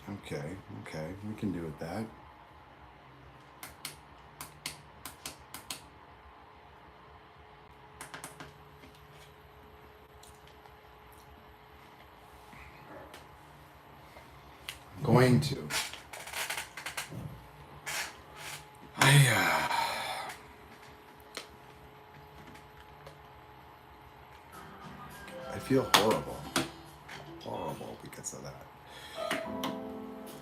Okay, we can do with that. Going to. I feel horrible because of that.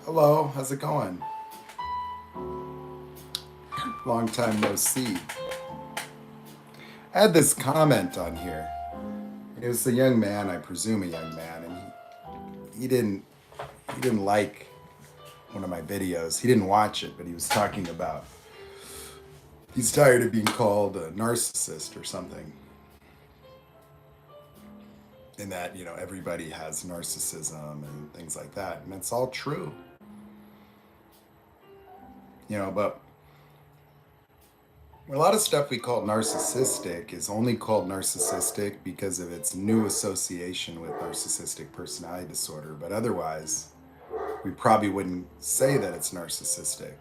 Hello, how's it going? Long time no see. I had this comment on here. It was a young man, I presume a young man, and he didn't like one of my videos. He didn't watch it, but he was talking about he's tired of being called a narcissist or something. And that, everybody has narcissism and things like that. And it's all true. But a lot of stuff we call narcissistic is only called narcissistic because of its new association with narcissistic personality disorder. But otherwise, we probably wouldn't say that it's narcissistic.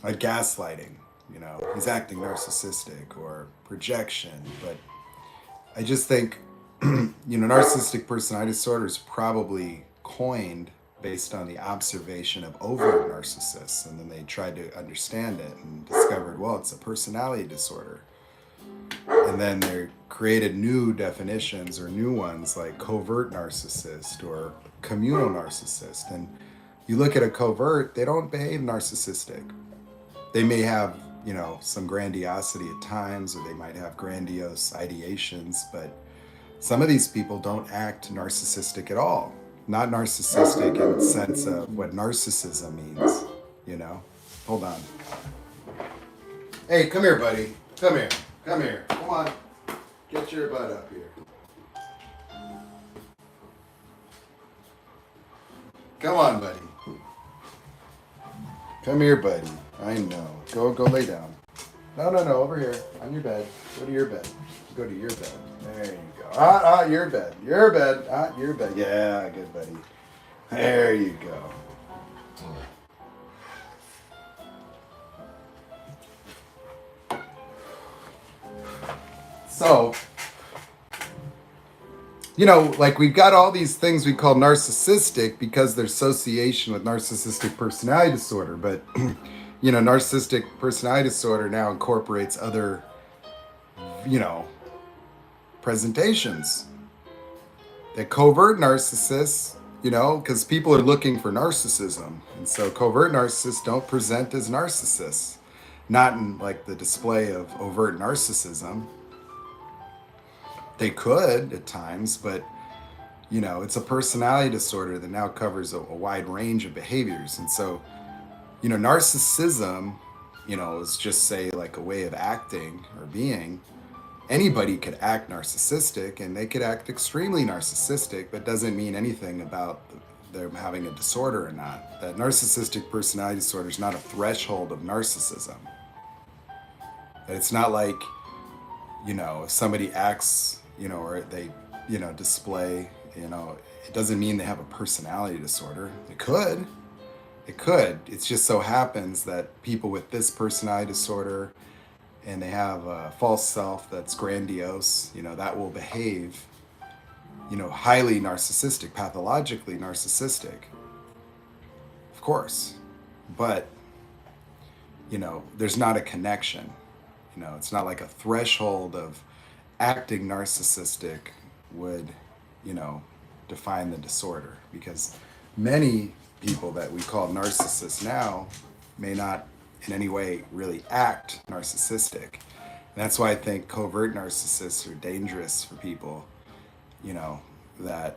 Like gaslighting, he's acting narcissistic, or projection. But I just think, narcissistic personality disorder is probably coined based on the observation of overt narcissists. And then they tried to understand it and discovered, well, it's a personality disorder. And then they created new definitions or new ones like covert narcissist or communal narcissist. And you look at a covert, they don't behave narcissistic. They may have, some grandiosity at times, or they might have grandiose ideations, but some of these people don't act narcissistic at all. Not narcissistic in the sense of what narcissism means, Hold on. Hey, come here, buddy. Come here. Come on. Get your butt up here. Come on, buddy. Come here, buddy. I know. Go lay down. No, over here. On your bed. Go to your bed. Go to your bed. There you go. Your bed. Your bed. Yeah, good, buddy. There you go. So, like we've got all these things we call narcissistic because their association with narcissistic personality disorder. But, narcissistic personality disorder now incorporates other, presentations. The covert narcissists, because people are looking for narcissism. And so covert narcissists don't present as narcissists. Not in like the display of overt narcissism. They could at times, but it's a personality disorder that now covers a wide range of behaviors. And so, narcissism, is just say like a way of acting or being. Anybody could act narcissistic, and they could act extremely narcissistic, but doesn't mean anything about them having a disorder or not. That narcissistic personality disorder is not a threshold of narcissism. That it's not like, if somebody acts, or they, display, it doesn't mean they have a personality disorder. It could. It just so happens that people with this personality disorder and they have a false self that's grandiose, that will behave, highly narcissistic, pathologically narcissistic. Of course. But, there's not a connection. It's not like a threshold of acting narcissistic would, define the disorder, because many people that we call narcissists now may not in any way really act narcissistic. And that's why I think covert narcissists are dangerous for people, that,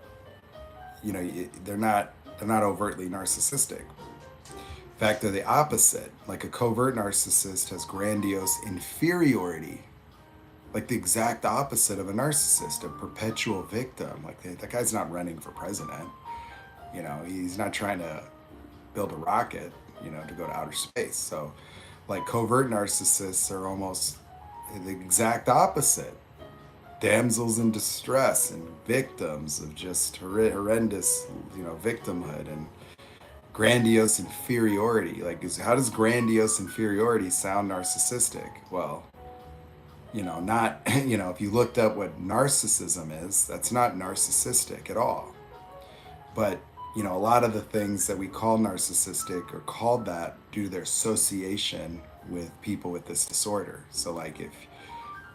they're not overtly narcissistic. In fact, they're the opposite. Like a covert narcissist has grandiose inferiority, like the exact opposite of a narcissist, a perpetual victim. Like that guy's not running for president. He's not trying to build a rocket, to go to outer space. So like covert narcissists are almost the exact opposite. damsels in distress and victims of just horrendous, victimhood and grandiose inferiority. Like, how does grandiose inferiority sound narcissistic? Well, not, if you looked up what narcissism is, that's not narcissistic at all. But, a lot of the things that we call narcissistic are called that due to their association with people with this disorder. So, like, if,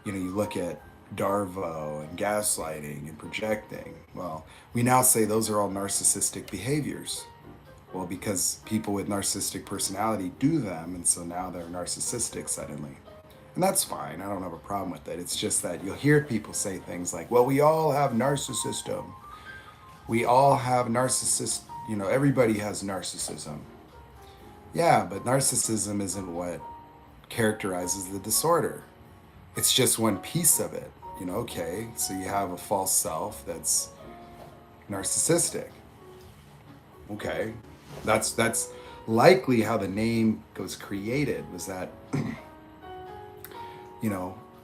you look at Darvo and gaslighting and projecting, well, we now say those are all narcissistic behaviors. Well, because people with narcissistic personality do them, and so now they're narcissistic suddenly. And that's fine. I don't have a problem with it. It's just that you'll hear people say things like, well, we all have narcissism. We all have everybody has narcissism. Yeah, but narcissism isn't what characterizes the disorder. It's just one piece of it. Okay, so you have a false self that's narcissistic. Okay, that's likely how the name was created, was that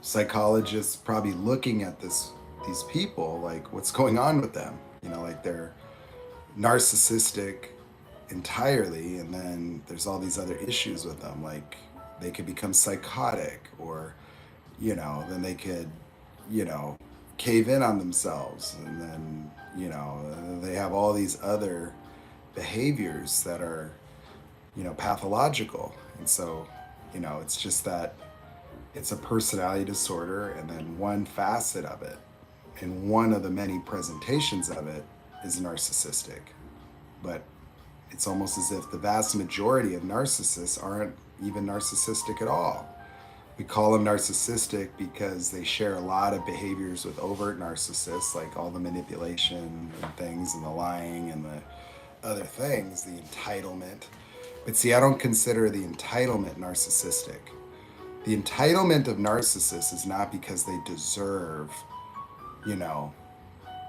psychologists probably looking at these people, like, what's going on with them, like they're narcissistic entirely, and then there's all these other issues with them, like they could become psychotic, or then they could cave in on themselves, and then they have all these other behaviors that are pathological. And so it's just that it's a personality disorder, and then one facet of it, and one of the many presentations of it, is narcissistic. But it's almost as if the vast majority of narcissists aren't even narcissistic at all. We call them narcissistic because they share a lot of behaviors with overt narcissists, like all the manipulation and things, and the lying, and the other things, the entitlement. But see, I don't consider the entitlement narcissistic. The entitlement of narcissists is not because they deserve,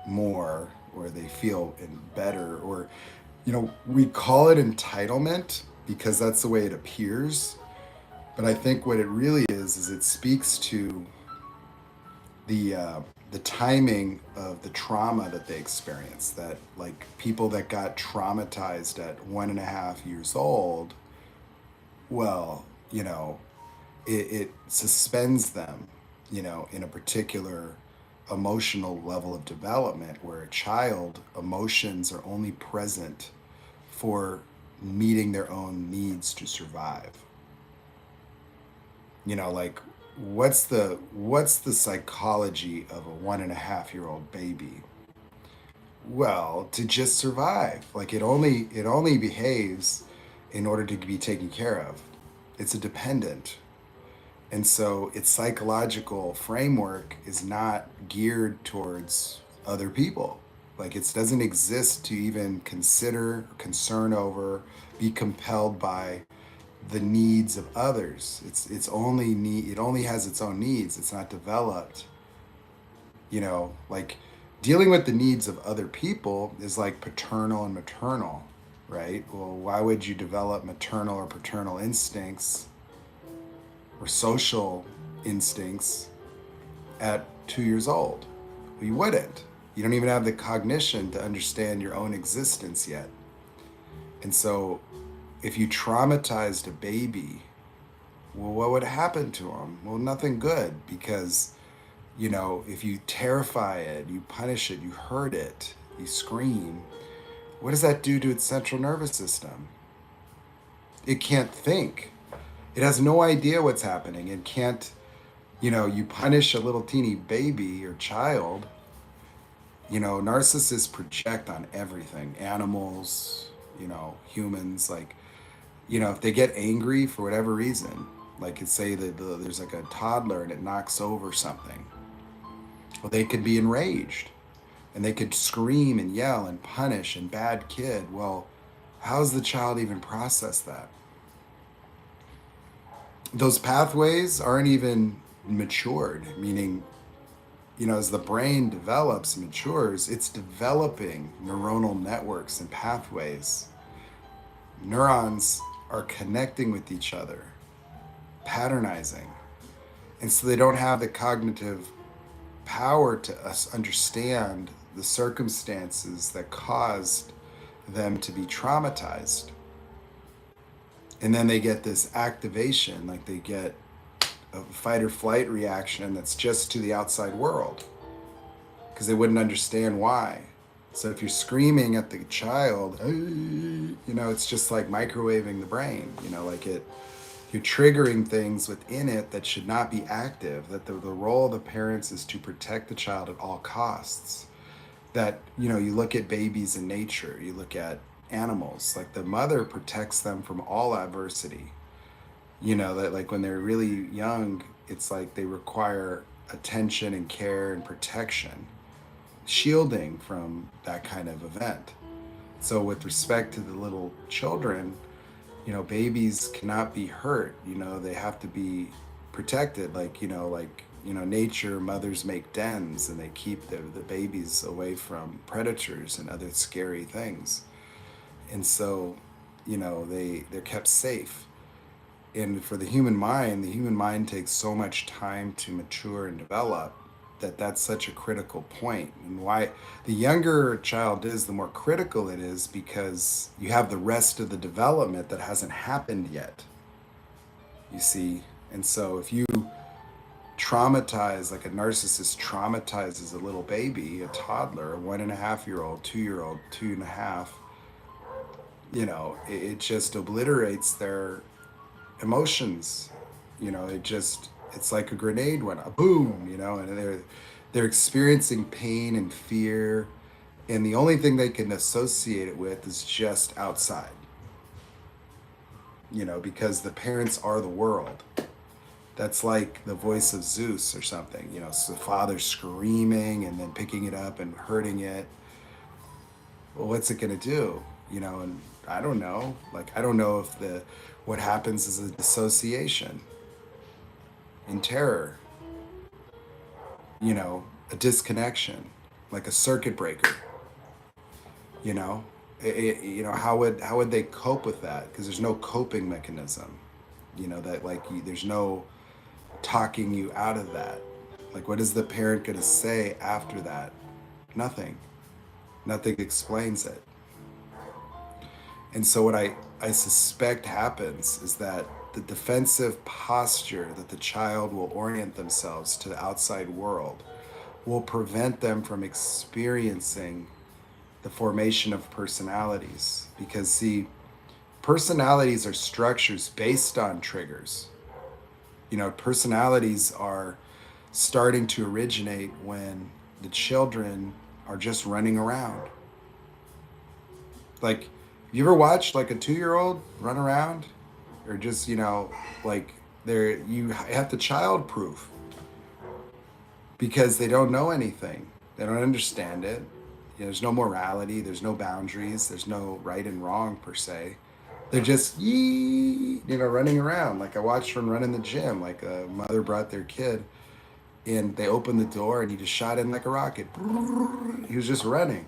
more, or they feel better, or, we call it entitlement because that's the way it appears. But I think what it really is it speaks to the timing of the trauma that they experience. That, like, people that got traumatized at 1.5 years old, well, it suspends them, in a particular emotional level of development, where a child emotions are only present for meeting their own needs to survive. Like, what's the psychology of a 1.5-year-old baby? Well, to just survive. Like, it only behaves in order to be taken care of. It's a dependent. And so its psychological framework is not geared towards other people. Like, it doesn't exist to even consider, concern over, be compelled by the needs of others. It only has its own needs. It's not developed. Like, dealing with the needs of other people is like paternal and maternal, right? Well, why would you develop maternal or paternal instincts or social instincts at 2 years old? Well, you wouldn't. You don't even have the cognition to understand your own existence yet. And so if you traumatized a baby, well, what would happen to them? Well, nothing good, because, if you terrify it, you punish it, you hurt it, you scream, what does that do to its central nervous system? It can't think. It has no idea what's happening. It can't, you punish a little teeny baby or child. Narcissists project on everything, animals, humans, like, if they get angry for whatever reason, like, say that there's like a toddler and it knocks over something, well, they could be enraged, and they could scream and yell and punish and bad kid. Well, how's the child even process that? Those pathways aren't even matured, meaning, as the brain develops and matures, it's developing neuronal networks and pathways. Neurons are connecting with each other, patternizing. And so they don't have the cognitive power to us understand the circumstances that caused them to be traumatized. And then they get this activation, like they get a fight or flight reaction that's just to the outside world because they wouldn't understand why. So if you're screaming at the child, it's just like microwaving the brain, like you're triggering things within it that should not be active, that the role of the parents is to protect the child at all costs. That, you look at babies in nature, you look at animals, like the mother protects them from all adversity. That like when they're really young, it's like they require attention and care and protection, shielding from that kind of event. So with respect to the little children, babies cannot be hurt. They have to be protected. Nature, mothers make dens and they keep the babies away from predators and other scary things. And so, they're kept safe. And for the human mind takes so much time to mature and develop, that's such a critical point. And why the younger a child is, the more critical it is, because you have the rest of the development that hasn't happened yet, you see. And so if you traumatize, like a narcissist traumatizes a little baby, a toddler, a 1.5-year-old, 2-year-old, 2.5, it just obliterates their emotions. It's like a grenade went up, boom, and they're experiencing pain and fear, and the only thing they can associate it with is just outside, because the parents are the world. That's like the voice of Zeus or something, so the father screaming and then picking it up and hurting it. Well, what's it going to do? And I don't know. Like, I don't know if what happens is a dissociation and terror, a disconnection, like a circuit breaker. you know how would they cope with that? Because there's no coping mechanism, that like there's no talking you out of that. Like, what is the parent going to say after that? Nothing explains it. And so what I suspect happens is that the defensive posture that the child will orient themselves to the outside world will prevent them from experiencing the formation of personalities. Because, see, personalities are structures based on triggers. Personalities are starting to originate when the children are just running around. Like, you ever watched like a 2-year-old run around? Or just, like you have to child proof because they don't know anything. They don't understand it. There's no morality, there's no boundaries, there's no right and wrong per se. They're just running around. Like, I watched one run in the gym. Like, a mother brought their kid and they opened the door and he just shot in like a rocket. He was just running.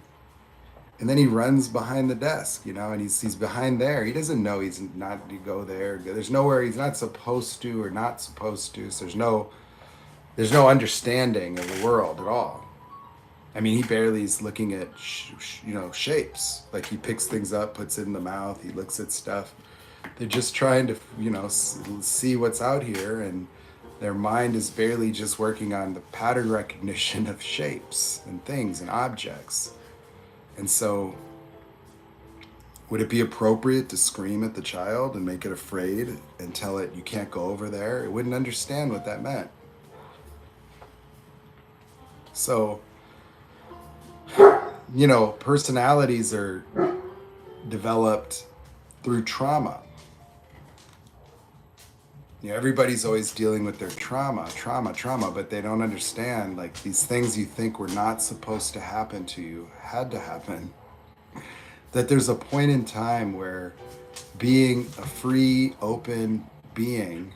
And then he runs behind the desk, and he's behind there. He doesn't know he's not to go there. There's nowhere he's not supposed to or not supposed to. So there's no understanding of the world at all. I mean, he barely is looking at shapes. Like, he picks things up, puts it in the mouth, he looks at stuff. They're just trying to see what's out here, and their mind is barely just working on the pattern recognition of shapes and things and objects. And so, would it be appropriate to scream at the child and make it afraid and tell it you can't go over there? It wouldn't understand what that meant. So, personalities are developed through trauma. Everybody's always dealing with their trauma, but they don't understand, like, these things you think were not supposed to happen to you had to happen. That there's a point in time where being a free, open being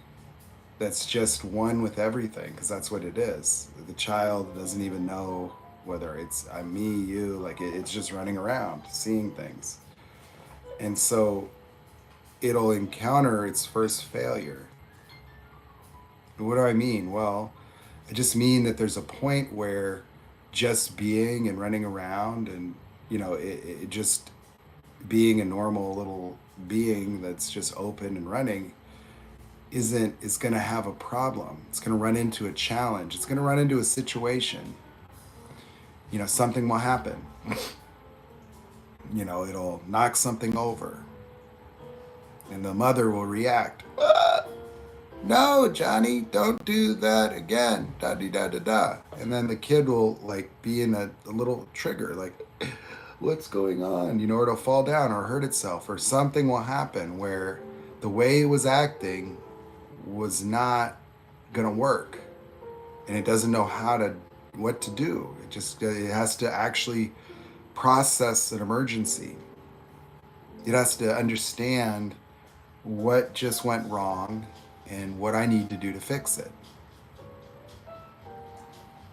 that's just one with everything, because that's what it is. The child doesn't even know whether it's I'm me, you, like it's just running around, seeing things. And so it'll encounter its first failure. What do I mean? Well, I just mean that there's a point where just being and running around and, it just being a normal little being that's just open and running is going to have a problem. It's going to run into a challenge. It's going to run into a situation. Something will happen. It'll knock something over. And the mother will react. "Ah, no, Johnny, don't do that again. Da da da da da." And then the kid will like be in a little trigger, like, what's going on? Or it'll fall down or hurt itself, or something will happen where the way it was acting was not gonna work, and it doesn't know what to do. It has to actually process an emergency. It has to understand what just went wrong and what I need to do to fix it.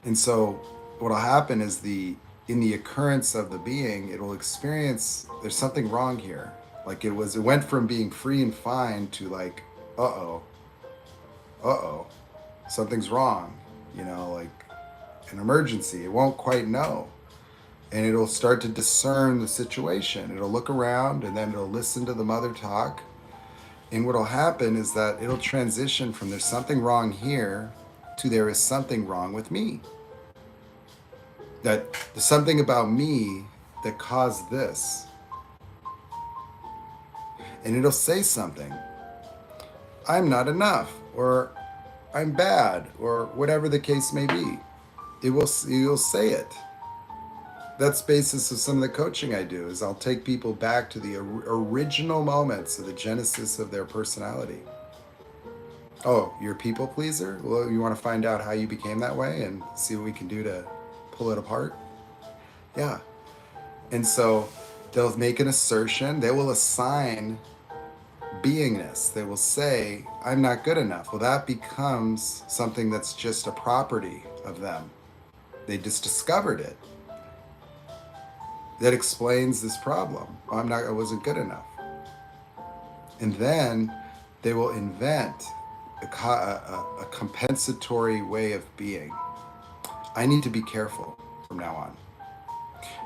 And so what'll happen is in the occurrence of the being, it'll experience there's something wrong here. Like it went from being free and fine to like, uh-oh, something's wrong, like an emergency. It won't quite know. And it'll start to discern the situation. It'll look around and then it'll listen to the mother talk. And what'll happen is that it'll transition from there's something wrong here to there is something wrong with me. That there's something about me that caused this. And it'll say something. I'm not enough, or I'm bad, or whatever the case may be. You'll say it. That's the basis of some of the coaching I do, is I'll take people back to the original moments of the genesis of their personality. Oh, you're a people pleaser? Well, you want to find out how you became that way and see what we can do to pull it apart? Yeah. And so they'll make an assertion. They will assign beingness. They will say, I'm not good enough. Well, that becomes something that's just a property of them. They just discovered it. That explains this problem. I wasn't good enough. And then they will invent a compensatory way of being. I need to be careful from now on.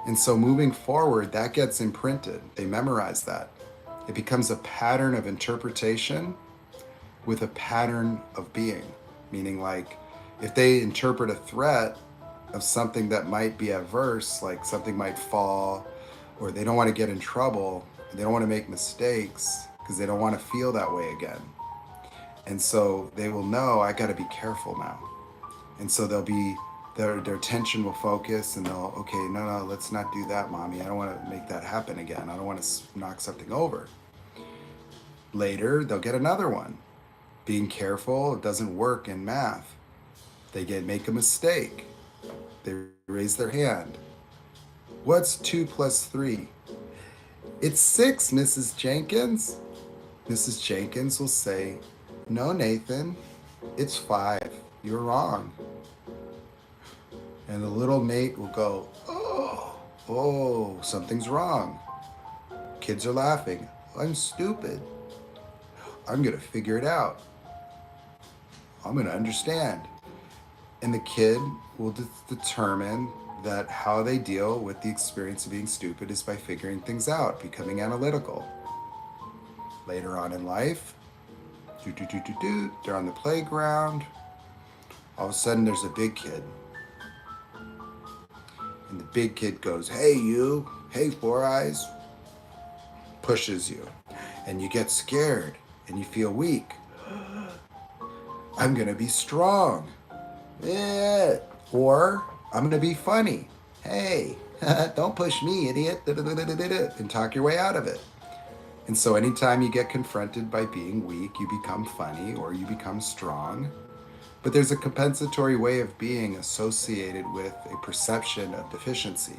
And so moving forward, that gets imprinted. They memorize that. It becomes a pattern of interpretation with a pattern of being. Meaning, like, if they interpret a threat of something that might be adverse, like something might fall, or they don't want to get in trouble, they don't want to make mistakes because they don't want to feel that way again. And so they will know, I got to be careful now. And so their attention will focus, and they'll, okay, no, let's not do that, mommy. I don't want to make that happen again. I don't want to knock something over. Later, they'll get another one. Being careful, it doesn't work in math. They make a mistake. They raise their hand. What's 2 plus 3? It's 6, Mrs. Jenkins. Mrs. Jenkins will say, no, Nathan, it's 5. You're wrong. And the little Nate will go, oh, something's wrong. Kids are laughing. I'm stupid. I'm going to figure it out. I'm going to understand. And the kid will determine that how they deal with the experience of being stupid is by figuring things out, becoming analytical. Later on in life, they're on the playground. All of a sudden, there's a big kid. And the big kid goes, hey, you. Hey, Four Eyes. Pushes you. And you get scared. And you feel weak. I'm going to be strong. Yeah. Or I'm going to be funny. Hey, don't push me, idiot. And talk your way out of it. And so anytime you get confronted by being weak, you become funny or you become strong. But there's a compensatory way of being associated with a perception of deficiency.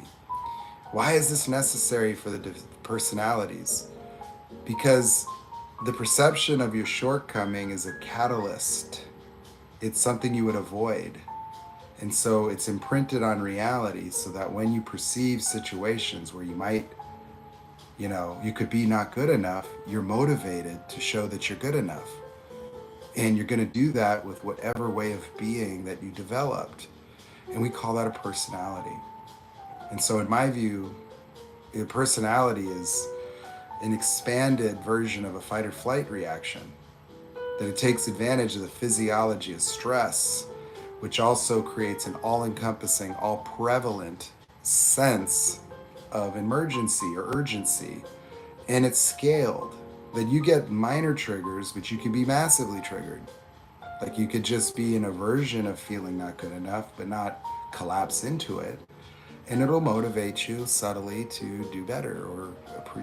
Why is this necessary for the personalities? Because the perception of your shortcoming is a catalyst. It's something you would avoid. And so it's imprinted on reality so that when you perceive situations where you might, you could be not good enough, you're motivated to show that you're good enough. And you're going to do that with whatever way of being that you developed. And we call that a personality. And so, in my view, a personality is an expanded version of a fight or flight reaction, that it takes advantage of the physiology of stress, which also creates an all encompassing, all prevalent sense of emergency or urgency. And it's scaled, that you get minor triggers, but you can be massively triggered. Like you could just be in a version of feeling not good enough, but not collapse into it. And it'll motivate you subtly to do better or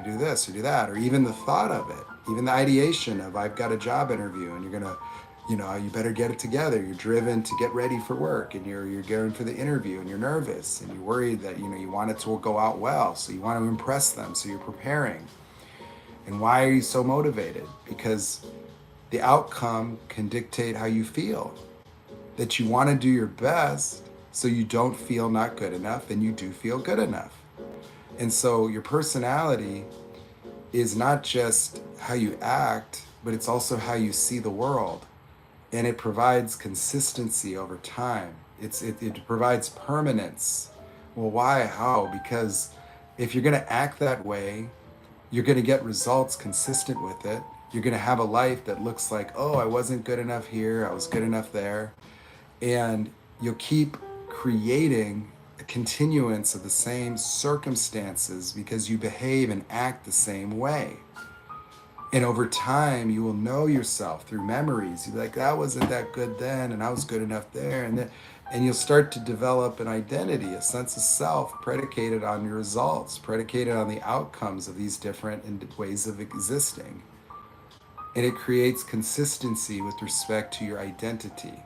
do this or do that, or even the thought of it, even the ideation of I've got a job interview and you're going to, you better get it together. You're driven to get ready for work and you're going for the interview and you're nervous and you're worried that, you want it to go out well. So you want to impress them. So you're preparing. And why are you so motivated? Because the outcome can dictate how you feel. That you want to do your best so you don't feel not good enough and you do feel good enough. And so your personality is not just how you act, but it's also how you see the world. And it provides consistency over time. It provides permanence. Well, why? How? Because if you're going to act that way, you're going to get results consistent with it. You're going to have a life that looks like, oh, I wasn't good enough here, I was good enough there. And you'll keep creating a continuance of the same circumstances because you behave and act the same way. And over time, you will know yourself through memories. You'll be like, that wasn't that good then, and I was good enough there. And you'll start to develop an identity, a sense of self predicated on your results, predicated on the outcomes of these different ways of existing. And it creates consistency with respect to your identity.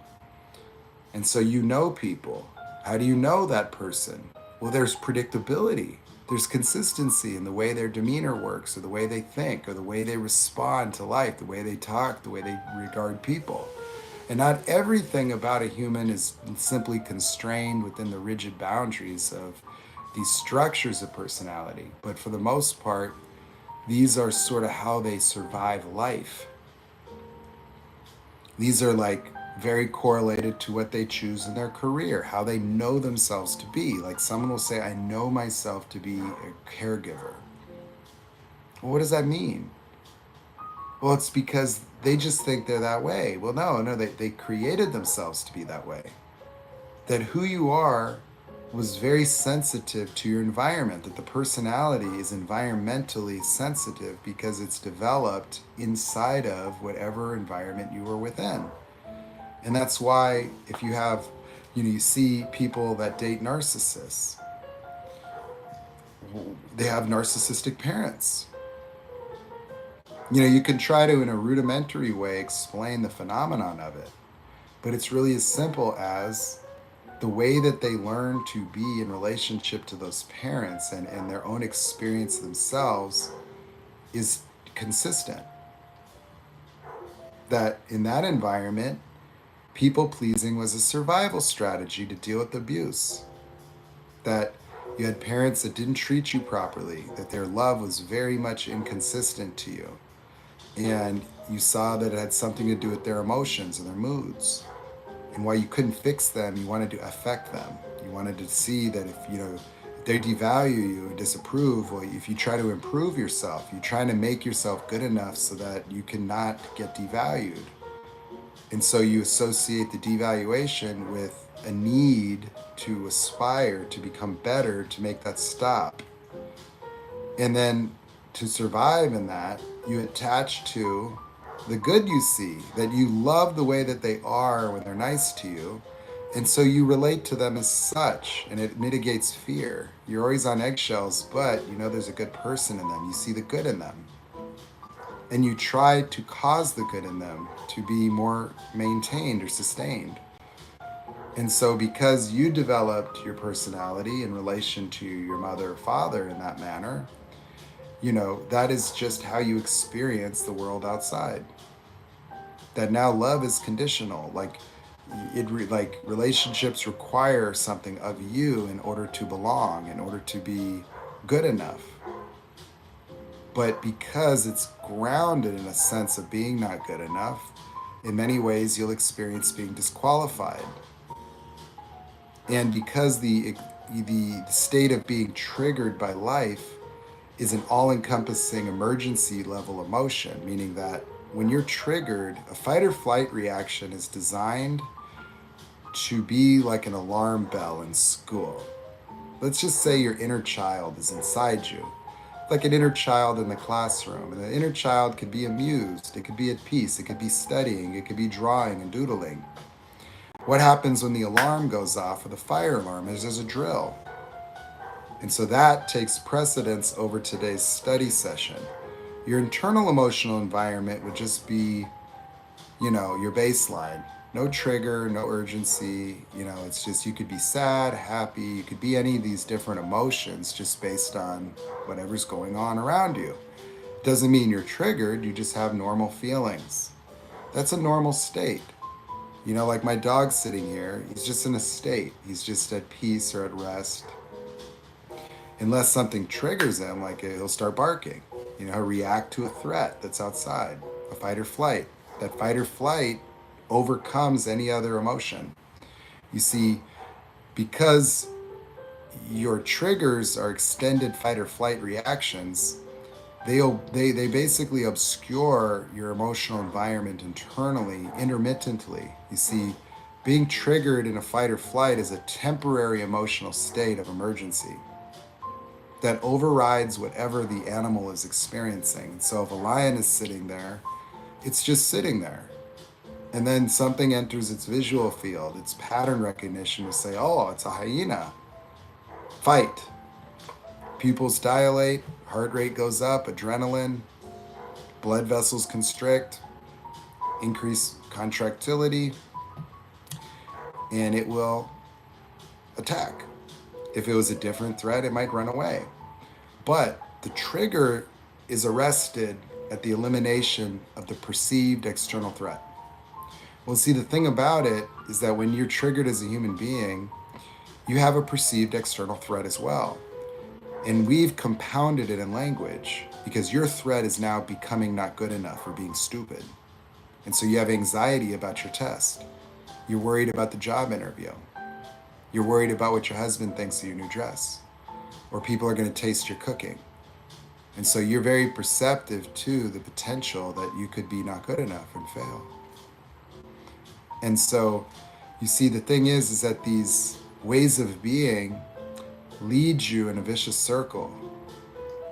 And so you know people. How do you know that person? Well, there's predictability. There's consistency in the way their demeanor works, or the way they think, or the way they respond to life, the way they talk, the way they regard people. And not everything about a human is simply constrained within the rigid boundaries of these structures of personality. But for the most part, these are sort of how they survive life. These are like very correlated to what they choose in their career, how they know themselves to be. Like someone will say, I know myself to be a caregiver. Well, what does that mean? Well, it's because they just think they're that way. Well, no, they created themselves to be that way. That who you are was very sensitive to your environment, that the personality is environmentally sensitive because it's developed inside of whatever environment you were within. And that's why if you have, you see people that date narcissists, they have narcissistic parents. You can try to, in a rudimentary way, explain the phenomenon of it, but it's really as simple as the way that they learn to be in relationship to those parents and their own experience themselves is consistent. That in that environment, people pleasing was a survival strategy to deal with abuse. That you had parents that didn't treat you properly, that their love was very much inconsistent to you. And you saw that it had something to do with their emotions and their moods. And while you couldn't fix them, you wanted to affect them. You wanted to see that if they devalue you and disapprove, well, if you try to improve yourself, you're trying to make yourself good enough so that you cannot get devalued. And so you associate the devaluation with a need to aspire to become better, to make that stop. And then to survive in that, you attach to the good you see, that you love the way that they are when they're nice to you. And so you relate to them as such, and it mitigates fear. You're always on eggshells, but there's a good person in them. You see the good in them. And you try to cause the good in them to be more maintained or sustained. And so because you developed your personality in relation to your mother or father in that manner, that is just how you experience the world outside. That now love is conditional. Like relationships require something of you in order to belong, in order to be good enough. But because it's grounded in a sense of being not good enough, In many ways, you'll experience being disqualified. And because the state of being triggered by life is an all-encompassing emergency level emotion, meaning that when you're triggered, a fight or flight reaction is designed to be like an alarm bell in school. Let's just say your inner child is inside you, like an inner child in the classroom. And the inner child could be amused, it could be at peace, it could be studying, it could be drawing and doodling. What happens when the alarm goes off, or the fire alarm, is there's a drill. And so that takes precedence over today's study session. Your internal emotional environment would just be, your baseline. No trigger, no urgency. It's just you could be sad, happy, you could be any of these different emotions just based on whatever's going on around you. Doesn't mean you're triggered, you just have normal feelings. That's a normal state. Like my dog sitting here, he's just in a state. He's just at peace or at rest. Unless something triggers him, like he'll start barking. He'll react to a threat that's outside, a fight or flight. That fight or flight overcomes any other emotion. You see, because your triggers are extended fight or flight reactions, they basically obscure your emotional environment internally, intermittently. You see, being triggered in a fight or flight is a temporary emotional state of emergency that overrides whatever the animal is experiencing. So if a lion is sitting there, it's just sitting there. And then something enters its visual field, its pattern recognition will say, oh, it's a hyena. Fight. Pupils dilate, heart rate goes up, adrenaline, blood vessels constrict, increase contractility, and it will attack. If it was a different threat, it might run away. But the trigger is arrested at the elimination of the perceived external threat. Well, see, the thing about it is that when you're triggered as a human being, you have a perceived external threat as well. And we've compounded it in language because your threat is now becoming not good enough or being stupid. And so you have anxiety about your test. You're worried about the job interview. You're worried about what your husband thinks of your new dress, or people are going to taste your cooking. And so you're very perceptive to the potential that you could be not good enough and fail. And so you see, the thing is that these ways of being lead you in a vicious circle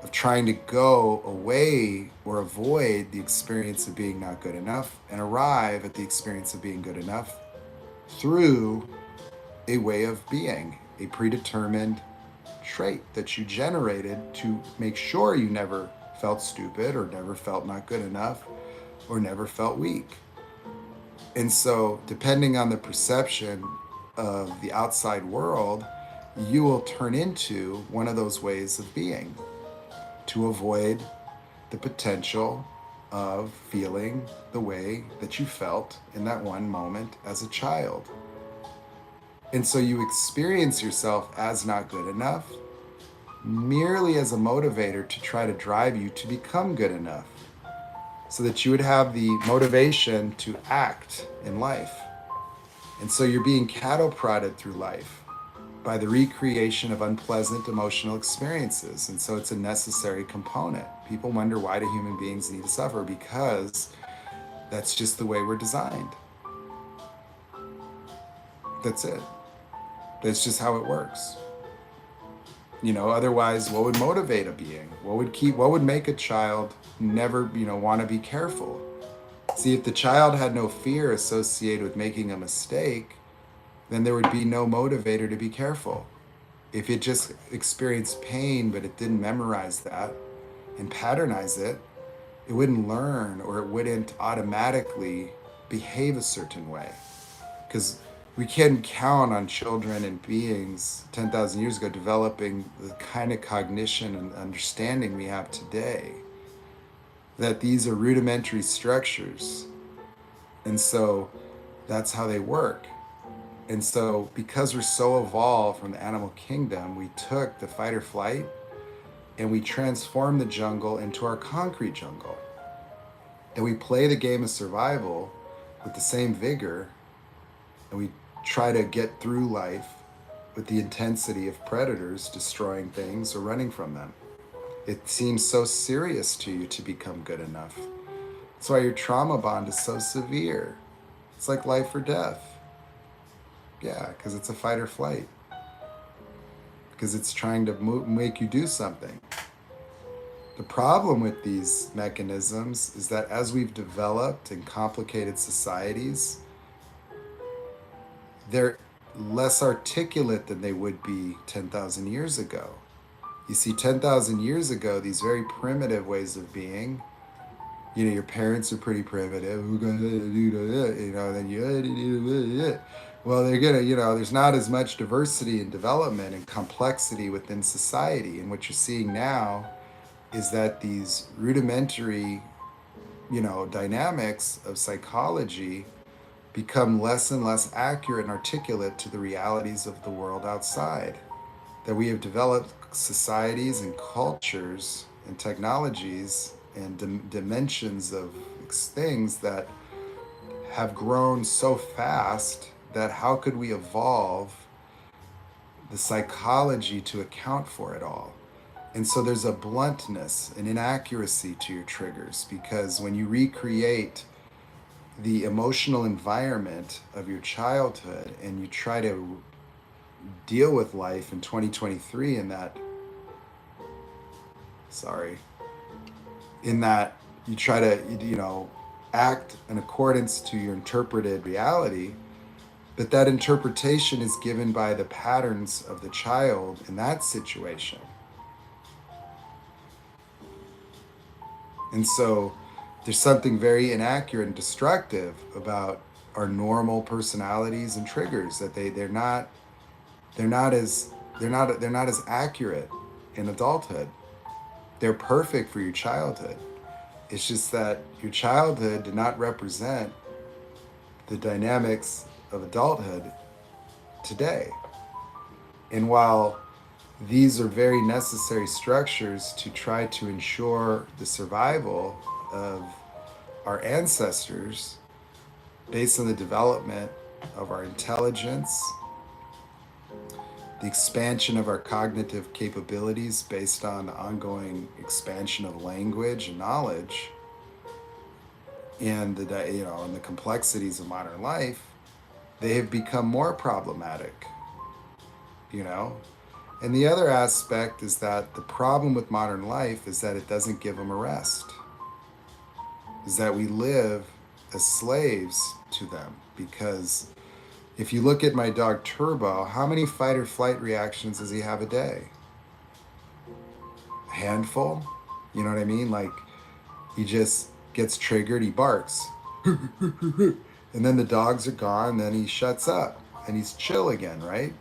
of trying to go away or avoid the experience of being not good enough and arrive at the experience of being good enough through a way of being, a predetermined trait that you generated to make sure you never felt stupid or never felt not good enough or never felt weak. And so, depending on the perception of the outside world, you will turn into one of those ways of being to avoid the potential of feeling the way that you felt in that one moment as a child. And so you experience yourself as not good enough merely as a motivator to try to drive you to become good enough, so that you would have the motivation to act in life. And so you're being cattle prodded through life by the recreation of unpleasant emotional experiences. And so it's a necessary component. People wonder, why do human beings need to suffer? Because that's just the way we're designed. That's it. That's just how it works. Otherwise, what would motivate a being? What would make a child never, want to be careful? See, if the child had no fear associated with making a mistake, then there would be no motivator to be careful. If it just experienced pain, but it didn't memorize that and patternize it, it wouldn't learn, or it wouldn't automatically behave a certain way. Because we can't count on children and beings 10,000 years ago developing the kind of cognition and understanding we have today. That these are rudimentary structures. And so that's how they work. And so because we're so evolved from the animal kingdom, we took the fight or flight and we transformed the jungle into our concrete jungle. And we play the game of survival with the same vigor, and we try to get through life with the intensity of predators destroying things or running from them. It seems so serious to you to become good enough. That's why your trauma bond is so severe. It's like life or death. Yeah, because it's a fight or flight. Because it's trying to make you do something. The problem with these mechanisms is that as we've developed in complicated societies, they're less articulate than they would be 10,000 years ago. You see, 10,000 years ago, these very primitive ways of being, your parents are pretty primitive, then well, they're gonna, there's not as much diversity and development and complexity within society. And what you're seeing now is that these rudimentary, dynamics of psychology become less and less accurate and articulate to the realities of the world outside. That we have developed societies and cultures and technologies and dimensions of things that have grown so fast that how could we evolve the psychology to account for it all? And so there's a bluntness, an inaccuracy to your triggers, because when you recreate the emotional environment of your childhood and you try to deal with life in 2023 in that you try to act in accordance to your interpreted reality, but that interpretation is given by the patterns of the child in that situation. And so there's something very inaccurate and destructive about our normal personalities and triggers, that they're not as accurate in adulthood. They're perfect for your childhood. It's just that your childhood did not represent the dynamics of adulthood today. And while these are very necessary structures to try to ensure the survival of our ancestors based on the development of our intelligence, the expansion of our cognitive capabilities based on the ongoing expansion of language and knowledge, and the complexities of modern life, they have become more problematic. And the other aspect is that the problem with modern life is that it doesn't give them a rest. Is that we live as slaves to them. Because if you look at my dog Turbo, how many fight or flight reactions does he have a day? A handful? You know what I mean? Like, he just gets triggered, he barks. And then the dogs are gone, then he shuts up and he's chill again, right?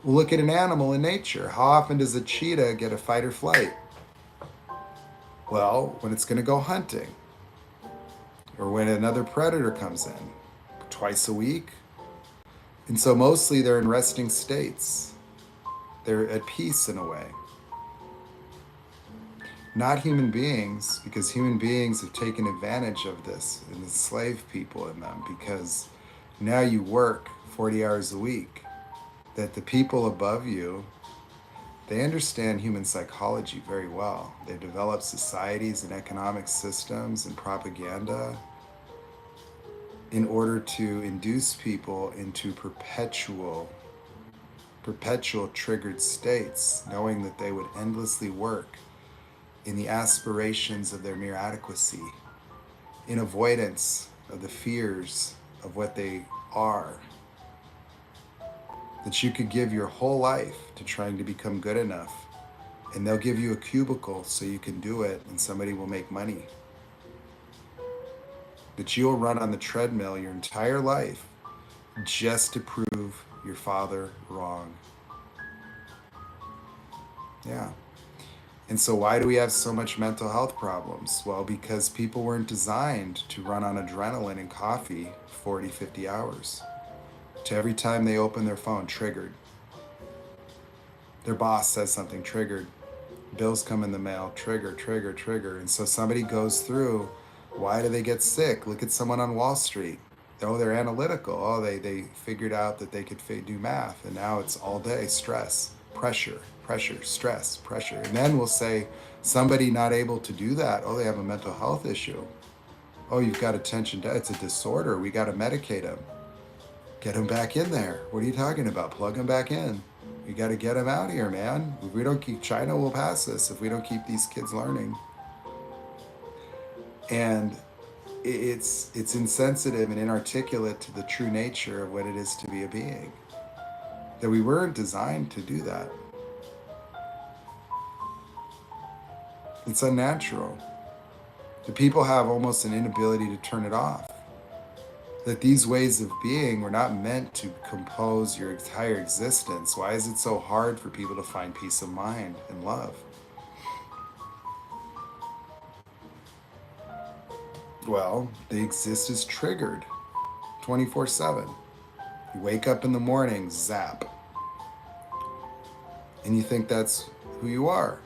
Well, look at an animal in nature. How often does a cheetah get a fight or flight? Well, when it's going to go hunting, or when another predator comes in, twice a week. And so mostly they're in resting states. They're at peace in a way. Not human beings, because human beings have taken advantage of this and enslaved people in them, because now you work 40 hours a week. That the people above you, they understand human psychology very well. They've developed societies and economic systems and propaganda in order to induce people into perpetual triggered states, knowing that they would endlessly work in the aspirations of their mere adequacy, in avoidance of the fears of what they are. That you could give your whole life to trying to become good enough, and they'll give you a cubicle so you can do it, and somebody will make money. That you'll run on the treadmill your entire life just to prove your father wrong. Yeah. And so why do we have so much mental health problems? Well, because people weren't designed to run on adrenaline and coffee 40, 50 hours. To every time they open their phone, triggered. Their boss says something, triggered. Bills come in the mail, trigger. And so somebody goes through Why do they get sick? Look at someone on Wall Street. Oh, they're analytical. Oh, they figured out that they could do math, and now it's all day stress, pressure, pressure, stress, pressure. And then we'll say somebody not able to do that. Oh, they have a mental health issue. Oh, you've got attention. It's a disorder. We got to medicate them. Get them back in there. What are you talking about? Plug them back in. We got to get them out of here, man. If we don't keep, China will pass us if we don't keep these kids learning. And it's insensitive and inarticulate to the true nature of what it is to be a being. That we weren't designed to do that. It's unnatural. The people have almost an inability to turn it off. That these ways of being were not meant to compose your entire existence. Why is it so hard for people to find peace of mind and love? Well, they exist as triggered 24/7. You wake up in the morning, zap. And you think that's who you are.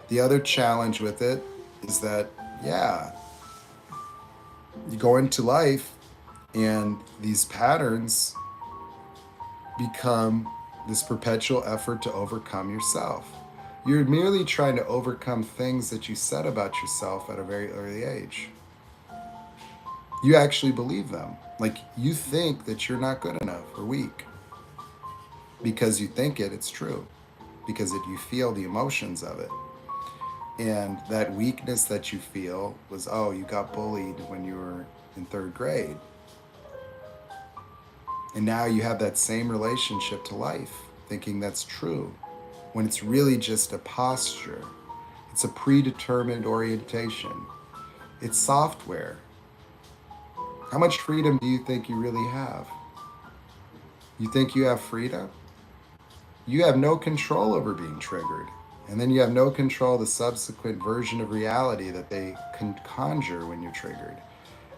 The other challenge with it is that, yeah, you go into life and these patterns become this perpetual effort to overcome yourself. You're merely trying to overcome things that you said about yourself at a very early age. You actually believe them. Like, you think that you're not good enough or weak. Because you think it's true. Because you feel the emotions of it. And that weakness that you feel was, oh, you got bullied when you were in 3rd grade. And now you have that same relationship to life, thinking that's true, when it's really just a posture. It's a predetermined orientation. It's software. How much freedom do you think you really have? You think you have freedom? You have no control over being triggered. And then you have no control of the subsequent version of reality that they can conjure when you're triggered.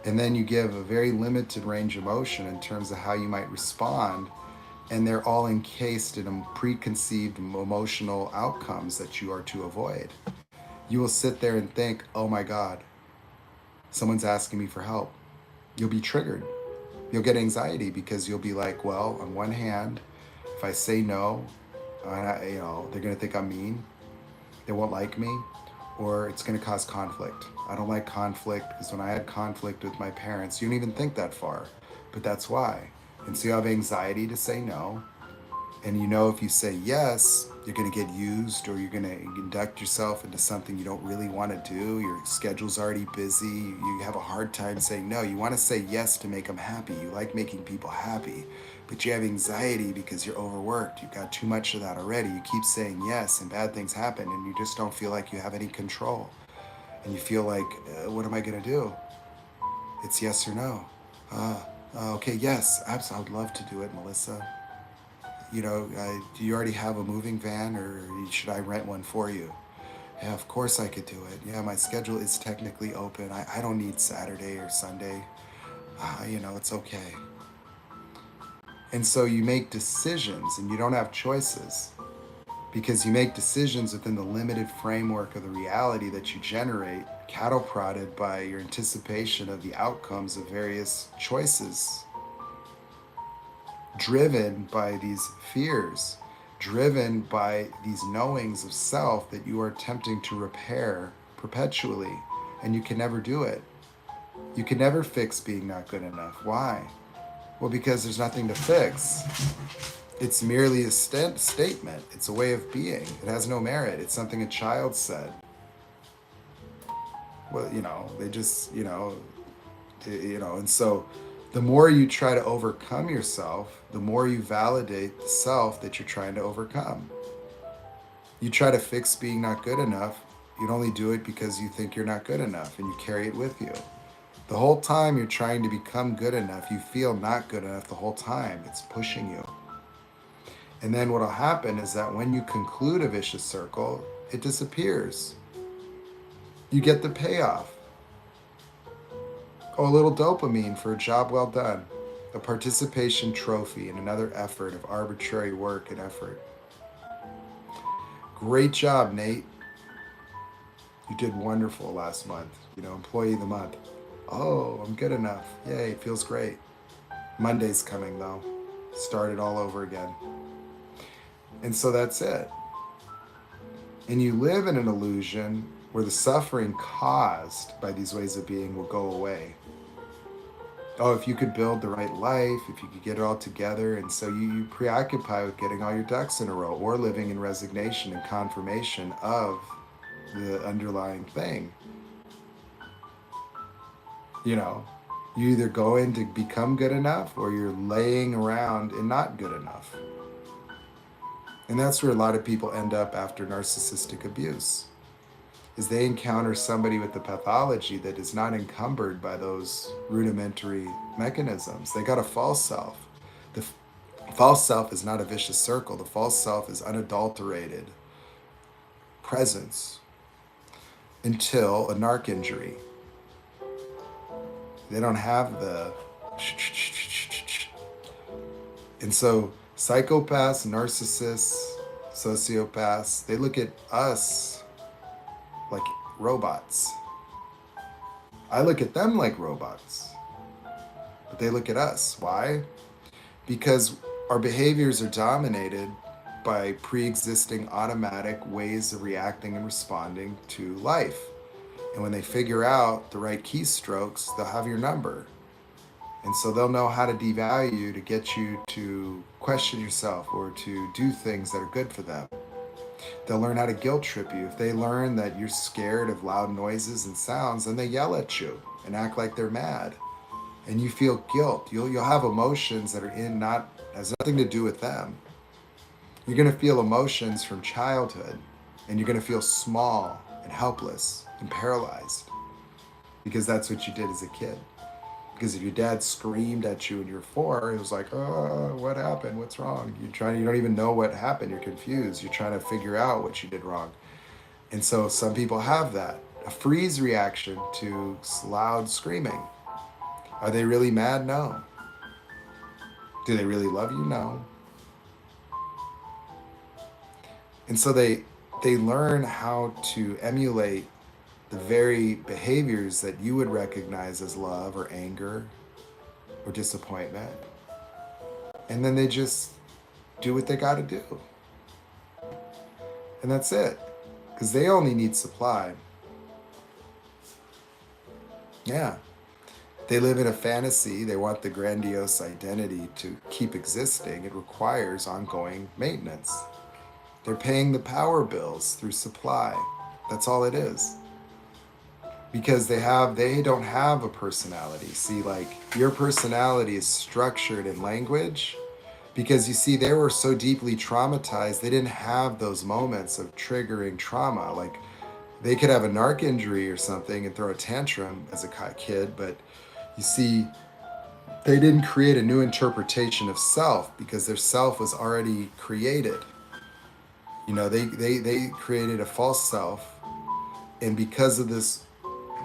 And then you give a very limited range of motion in terms of how you might respond. And they're all encased in preconceived emotional outcomes that you are to avoid. You will sit there and think, oh my God, someone's asking me for help. You'll be triggered. You'll get anxiety because you'll be like, well, on one hand, if I say no, they're going to think I'm mean. They won't like me, or it's going to cause conflict. I don't like conflict because when I had conflict with my parents, you don't even think that far, but that's why. And so you have anxiety to say no. And you know if you say yes, you're going to get used, or you're going to induct yourself into something you don't really want to do. Your schedule's already busy. You have a hard time saying no. You want to say yes to make them happy. You like making people happy, but you have anxiety because you're overworked. You've got too much of that already. You keep saying yes and bad things happen and you just don't feel like you have any control. And you feel like, what am I going to do? It's yes or no. Okay, yes, absolutely. I would love to do it, Melissa. Do you already have a moving van, or should I rent one for you? Yeah, of course I could do it. Yeah, my schedule is technically open. I don't need Saturday or Sunday. It's okay. And so you make decisions and you don't have choices, because you make decisions within the limited framework of the reality that you generate, cattle prodded by your anticipation of the outcomes of various choices. Driven by these fears, driven by these knowings of self that you are attempting to repair perpetually, and you can never do it. You can never fix being not good enough. Why? Well, because there's nothing to fix. It's merely a statement. It's a way of being. It has no merit. It's something a child said. Well, they just, and so the more you try to overcome yourself, the more you validate the self that you're trying to overcome. You try to fix being not good enough, you'd only do it because you think you're not good enough, and you carry it with you. The whole time you're trying to become good enough, you feel not good enough the whole time. It's pushing you. And then what'll happen is that when you conclude a vicious circle, it disappears. You get the payoff. Oh, a little dopamine for a job well done. A participation trophy in another effort of arbitrary work and effort. Great job, Nate. You did wonderful last month. Employee of the month. Oh, I'm good enough. Yay, feels great. Monday's coming though. Start it all over again. And so that's it. And you live in an illusion where the suffering caused by these ways of being will go away. Oh, if you could build the right life, if you could get it all together. And so you preoccupy with getting all your ducks in a row or living in resignation and confirmation of the underlying thing. You either go in to become good enough or you're laying around and not good enough. And that's where a lot of people end up after narcissistic abuse, is they encounter somebody with the pathology that is not encumbered by those rudimentary mechanisms. They got a false self. The false self is not a vicious circle. The false self is unadulterated presence until a narc injury. They don't have the... And so psychopaths, narcissists, sociopaths, they look at us like robots. I look at them like robots, but they look at us. Why? Because our behaviors are dominated by pre-existing automatic ways of reacting and responding to life. And when they figure out the right keystrokes, they'll have your number. And so they'll know how to devalue you to get you to question yourself or to do things that are good for them. They'll learn how to guilt trip you. If they learn that you're scared of loud noises and sounds, then they yell at you and act like they're mad. And you feel guilt. You'll have emotions that are has nothing to do with them. You're going to feel emotions from childhood, and you're going to feel small and helpless and paralyzed because that's what you did as a kid. Because if your dad screamed at you when you were 4, it was like, oh, what happened? What's wrong? You don't even know what happened. You're confused. You're trying to figure out what you did wrong. And so some people have that, a freeze reaction to loud screaming. Are they really mad? No. Do they really love you? No. And so they learn how to emulate the very behaviors that you would recognize as love or anger or disappointment. And then they just do what they got to do. And that's it. Because they only need supply. Yeah. They live in a fantasy. They want the grandiose identity to keep existing. It requires ongoing maintenance. They're paying the power bills through supply. That's all it is. Because they don't have a personality. See, like, your personality is structured in language because, you see, they were so deeply traumatized, they didn't have those moments of triggering trauma. Like, they could have a narc injury or something and throw a tantrum as a kid, but you see, they didn't create a new interpretation of self because their self was already created. They created a false self, and because of this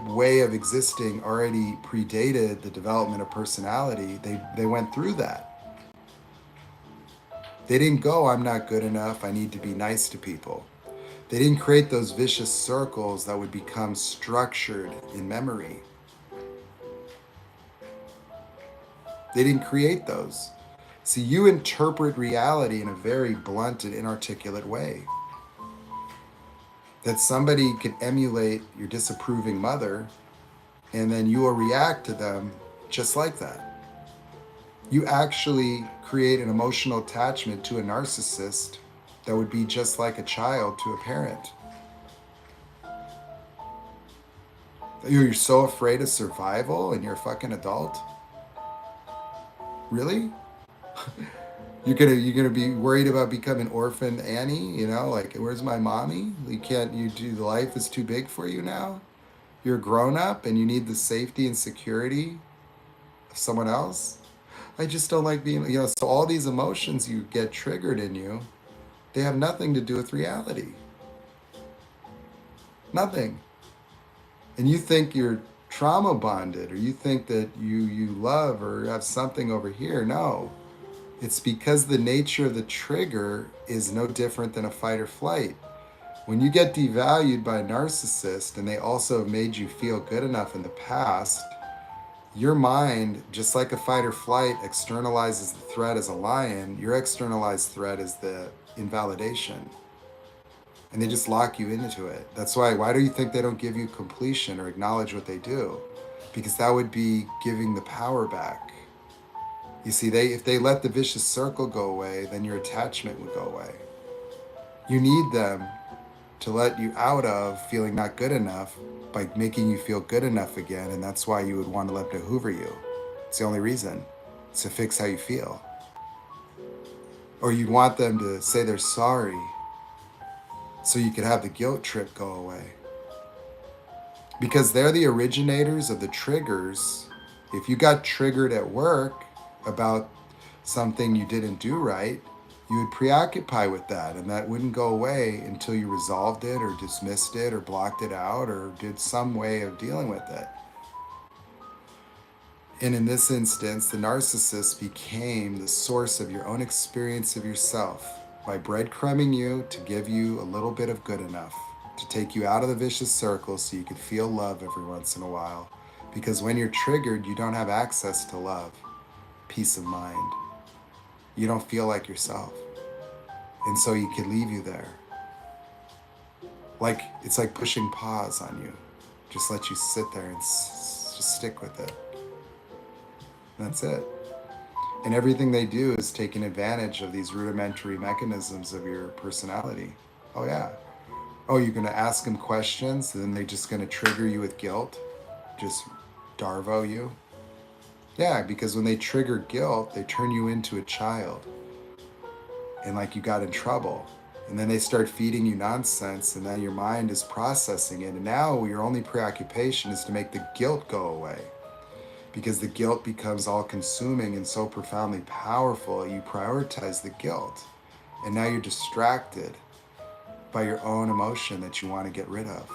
way of existing already predated the development of personality, they went through that. They didn't go, I'm not good enough, I need to be nice to people. They didn't create those vicious circles that would become structured in memory. They didn't create those. See, you interpret reality in a very blunt and inarticulate way. That somebody can emulate your disapproving mother, and then you will react to them just like that. You actually create an emotional attachment to a narcissist that would be just like a child to a parent. You're so afraid of survival and you're a fucking adult? Really? You're gonna be worried about becoming orphan Annie, like, where's my mommy? Life is too big for you now? You're grown up and you need the safety and security of someone else? I just don't like being, so all these emotions you get triggered in you, they have nothing to do with reality. Nothing. And you think you're trauma bonded, or you think that you love or have something over here. No. It's because the nature of the trigger is no different than a fight or flight. When you get devalued by a narcissist and they also have made you feel good enough in the past, your mind, just like a fight or flight, externalizes the threat as a lion. Your externalized threat is the invalidation. And they just lock you into it. That's why do you think they don't give you completion or acknowledge what they do? Because that would be giving the power back. You see, if they let the vicious circle go away, then your attachment would go away. You need them to let you out of feeling not good enough by making you feel good enough again, and that's why you would want to let them hoover you. It's the only reason. It's to fix how you feel. Or you'd want them to say they're sorry so you could have the guilt trip go away. Because they're the originators of the triggers. If you got triggered at work about something you didn't do right, you would preoccupy with that, and that wouldn't go away until you resolved it or dismissed it or blocked it out or did some way of dealing with it. And in this instance, the narcissist became the source of your own experience of yourself by breadcrumbing you to give you a little bit of good enough, to take you out of the vicious circle so you could feel love every once in a while. Because when you're triggered, you don't have access to love, peace of mind. You don't feel like yourself. And so he could leave you there. It's like pushing pause on you. Just let you sit there and just stick with it. That's it. And everything they do is taking advantage of these rudimentary mechanisms of your personality. Oh yeah. Oh, you're going to ask them questions and then they're just going to trigger you with guilt? Just darvo you? Yeah, because when they trigger guilt, they turn you into a child. And like you got in trouble. And then they start feeding you nonsense, and then your mind is processing it. And now your only preoccupation is to make the guilt go away. Because the guilt becomes all consuming and so profoundly powerful, you prioritize the guilt. And now you're distracted by your own emotion that you want to get rid of.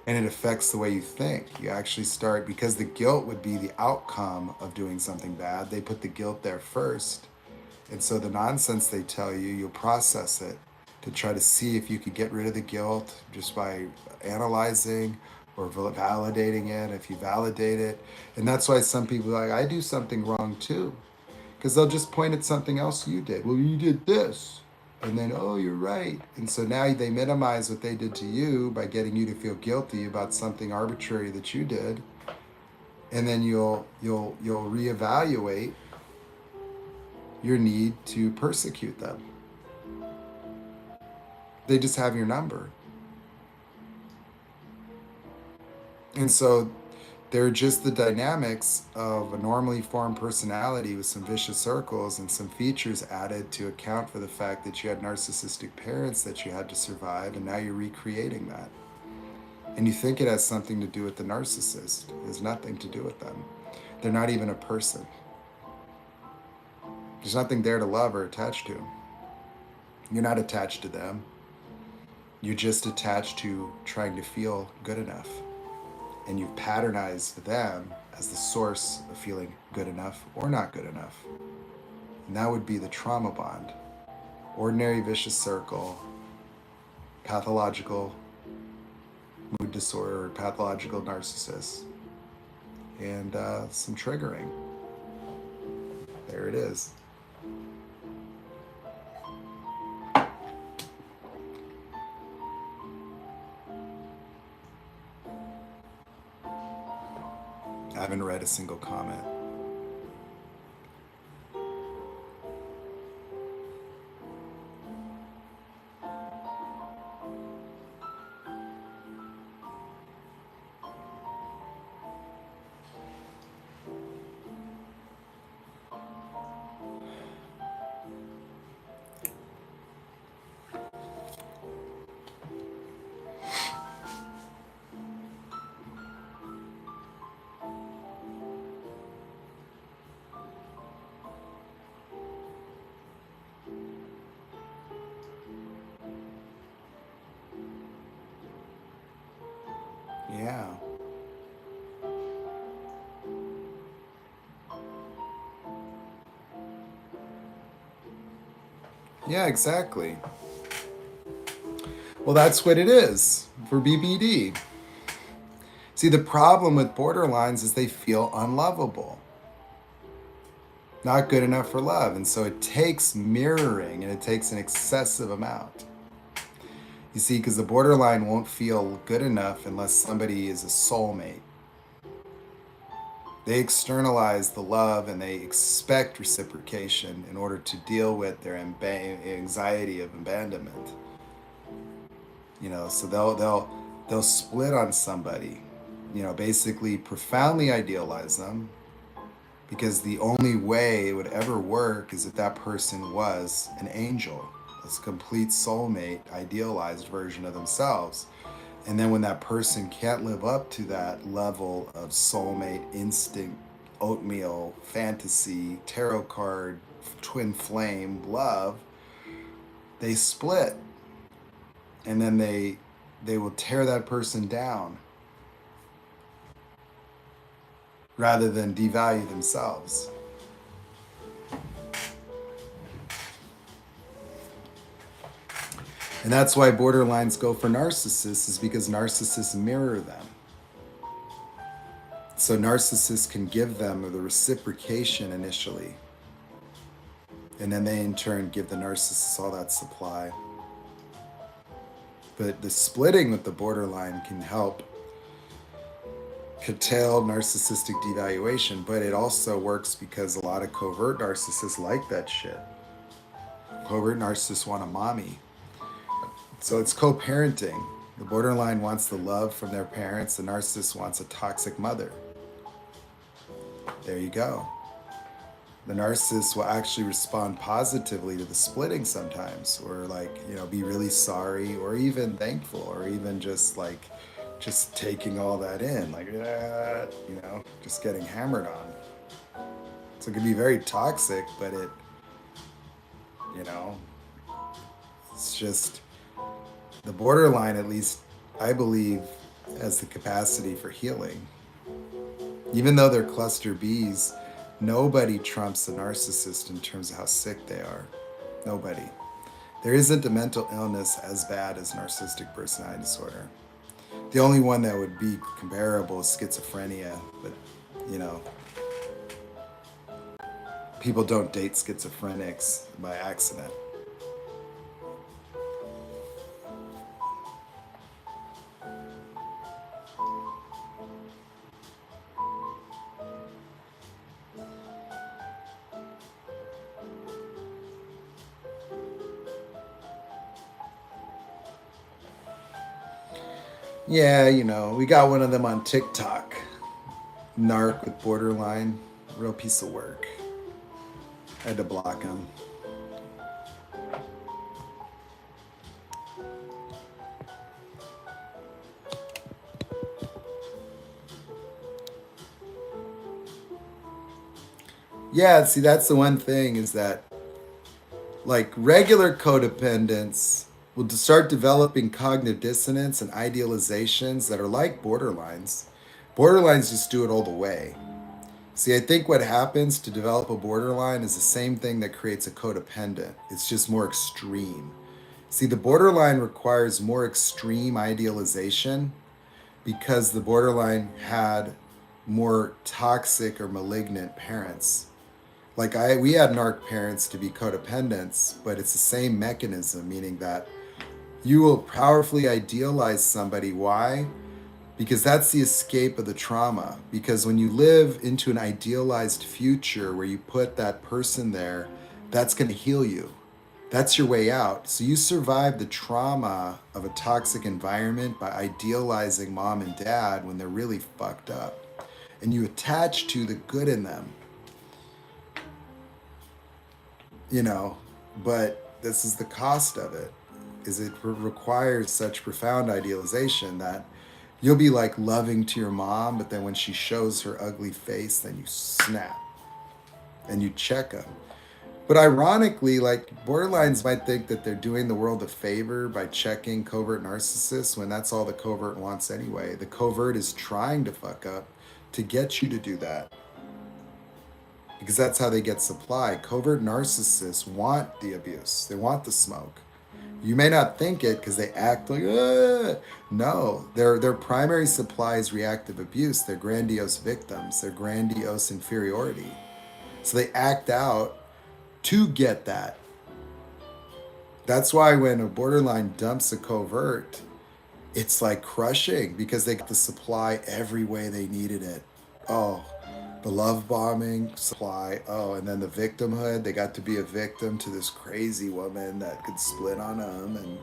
And it affects the way you think. You actually start, because the guilt would be the outcome of doing something bad, they put the guilt there first. And so the nonsense they tell you, you'll process it to try to see if you could get rid of the guilt just by analyzing or validating it. If you validate it, and that's why some people are like, I do something wrong too, because they'll just point at something else you did. Well, you did this, and then, oh, you're right. And so now they minimize what they did to you by getting you to feel guilty about something arbitrary that you did, and then you'll reevaluate your need to persecute them. They just have your number. And so they're just the dynamics of a normally formed personality with some vicious circles and some features added to account for the fact that you had narcissistic parents that you had to survive, and now you're recreating that. And you think it has something to do with the narcissist. It has nothing to do with them. They're not even a person. There's nothing there to love or attach to. You're not attached to them. You're just attached to trying to feel good enough. And you've patternized them as the source of feeling good enough or not good enough. And that would be the trauma bond. Ordinary vicious circle, pathological mood disorder, or pathological narcissist, and some triggering. There it is. I haven't read a single comment. Yeah. Yeah, exactly. Well, that's what it is for BPD. See, the problem with borderlines is they feel unlovable, not good enough for love. And so it takes mirroring, and it takes an excessive amount. You see, because the borderline won't feel good enough unless somebody is a soulmate. They externalize the love and they expect reciprocation in order to deal with their anxiety of abandonment. So they'll split on somebody, basically profoundly idealize them, because the only way it would ever work is if that person was an angel, a complete soulmate, idealized version of themselves. And then when that person can't live up to that level of soulmate, instinct, oatmeal, fantasy, tarot card, twin flame love, they split. And then they will tear that person down rather than devalue themselves. And that's why borderlines go for narcissists, is because narcissists mirror them. So narcissists can give them the reciprocation initially, and then they in turn give the narcissists all that supply. But the splitting with the borderline can help curtail narcissistic devaluation, but it also works because a lot of covert narcissists like that shit. Covert narcissists want a mommy. So it's co-parenting. The borderline wants the love from their parents. The narcissist wants a toxic mother. There you go. The narcissist will actually respond positively to the splitting sometimes, or be really sorry, or even thankful, or even just taking all that in, just getting hammered on. So it can be very toxic, but it's just, the borderline, at least I believe, has the capacity for healing. Even though they're cluster Bs, nobody trumps the narcissist in terms of how sick they are. Nobody. There isn't a mental illness as bad as narcissistic personality disorder. The only one that would be comparable is schizophrenia, but people don't date schizophrenics by accident. Yeah, we got one of them on TikTok. Narc with borderline. Real piece of work. I had to block him. Yeah, see, that's the one thing, is that regular codependents will start developing cognitive dissonance and idealizations that are like borderlines. Borderlines just do it all the way. See, I think what happens to develop a borderline is the same thing that creates a codependent. It's just more extreme. See, the borderline requires more extreme idealization because the borderline had more toxic or malignant parents. We had narc parents to be codependents, but it's the same mechanism, meaning that you will powerfully idealize somebody. Why? Because that's the escape of the trauma. Because when you live into an idealized future where you put that person there, that's going to heal you. That's your way out. So you survive the trauma of a toxic environment by idealizing mom and dad when they're really fucked up. And you attach to the good in them. But this is the cost of it, is it requires such profound idealization that you'll be loving to your mom, but then when she shows her ugly face, then you snap and you check them. But ironically, borderlines might think that they're doing the world a favor by checking covert narcissists when that's all the covert wants anyway. The covert is trying to fuck up to get you to do that, because that's how they get supply. Covert narcissists want the abuse. They want the smoke. You may not think it because they act like, "Ugh." No, their primary supply is reactive abuse. They're grandiose victims. They're grandiose inferiority. So they act out to get that. That's why when a borderline dumps a covert, it's like crushing because they got the supply every way they needed it. Oh, the love bombing supply. Oh, and then the victimhood. They got to be a victim to this crazy woman that could split on them, and.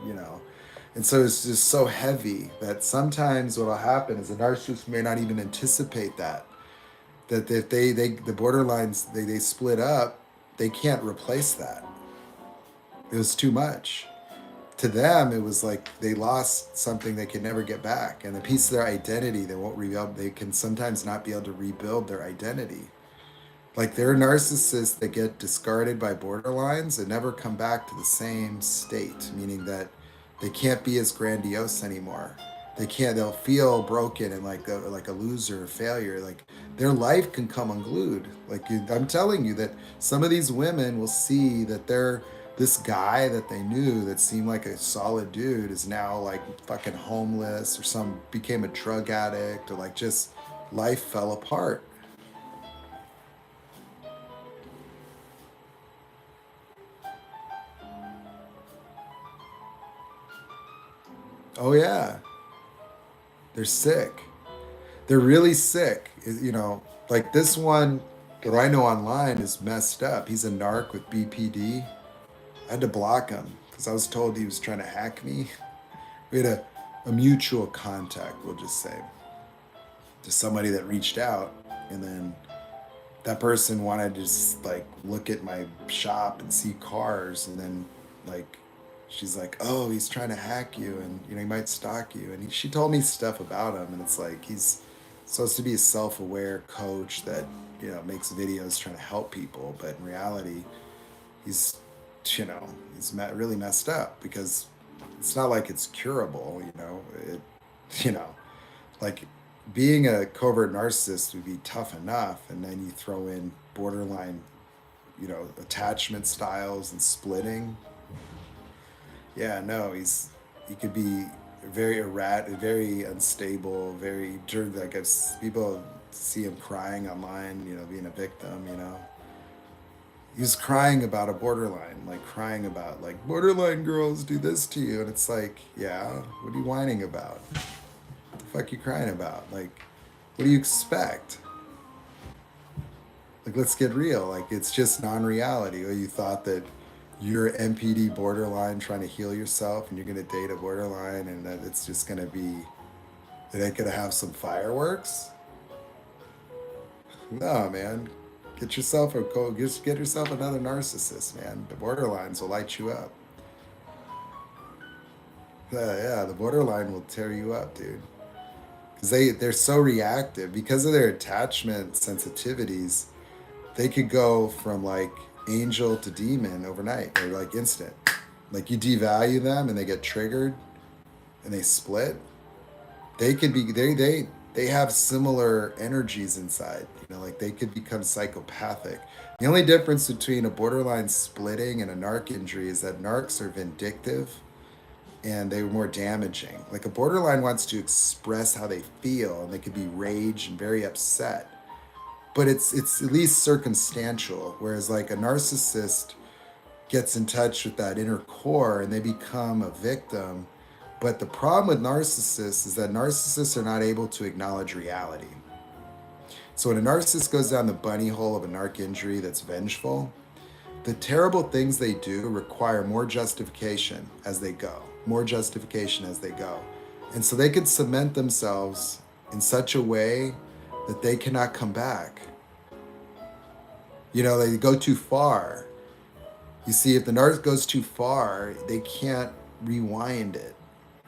And so it's just so heavy that sometimes what'll happen is the narcissist may not even anticipate that. That if they the borderlines they split up, they can't replace that. It was too much. To them, it was like they lost something they could never get back, and a piece of their identity they won't rebuild. They can sometimes not be able to rebuild their identity. Like there are narcissists that get discarded by borderlines and never come back to the same state, meaning that they can't be as grandiose anymore. They can't. They'll feel broken and like a loser or failure. Like their life can come unglued. I'm telling you that some of these women will see that they're this guy that they knew that seemed like a solid dude is now like fucking homeless or some became a drug addict or like just life fell apart. Oh yeah, they're sick. They're really sick. Like this one that I know online is messed up. He's a narc with BPD. I had to block him because I was told he was trying to hack me. We had a mutual contact, we'll just say, to somebody that reached out, and then that person wanted to just like look at my shop and see cars, and then like she's like, "Oh, he's trying to hack you, and he might stalk you." And she told me stuff about him, and it's like he's supposed to be a self-aware coach that makes videos trying to help people, but in reality, he's really messed up because it's not like it's curable. You know, like being a covert narcissist would be tough enough, and then you throw in borderline, attachment styles and splitting. Yeah, no, he could be very erratic, very unstable, very like people see him crying online, being a victim. He was crying about a borderline, like crying about like borderline girls do this to you, and it's like, yeah, what are you whining about? What the fuck you crying about? Like, what do you expect? Like, let's get real. Like, it's just non-reality. Or you thought that you're NPD borderline trying to heal yourself, and you're gonna date a borderline, and that it's just gonna be, it ain't gonna have some fireworks. No, man. Just get yourself another narcissist, man. The borderlines will light you up. Yeah, the borderline will tear you up, dude. Because they're so reactive because of their attachment sensitivities. They could go from like angel to demon overnight or like instant. Like you devalue them and they get triggered and they split. They could be they have similar energies inside. Like they could become psychopathic. The only difference between a borderline splitting and a narc injury is that narcs are vindictive and they were more damaging. Like a borderline wants to express how they feel, and they could be rage and very upset. But it's at least circumstantial. Whereas like a narcissist gets in touch with that inner core and they become a victim. But the problem with narcissists is that narcissists are not able to acknowledge reality. So when a narcissist goes down the bunny hole of a narc injury that's vengeful, the terrible things they do require more justification as they go, more justification as they go. And so they could cement themselves in such a way that they cannot come back. They go too far. You see, if the narc goes too far, they can't rewind it,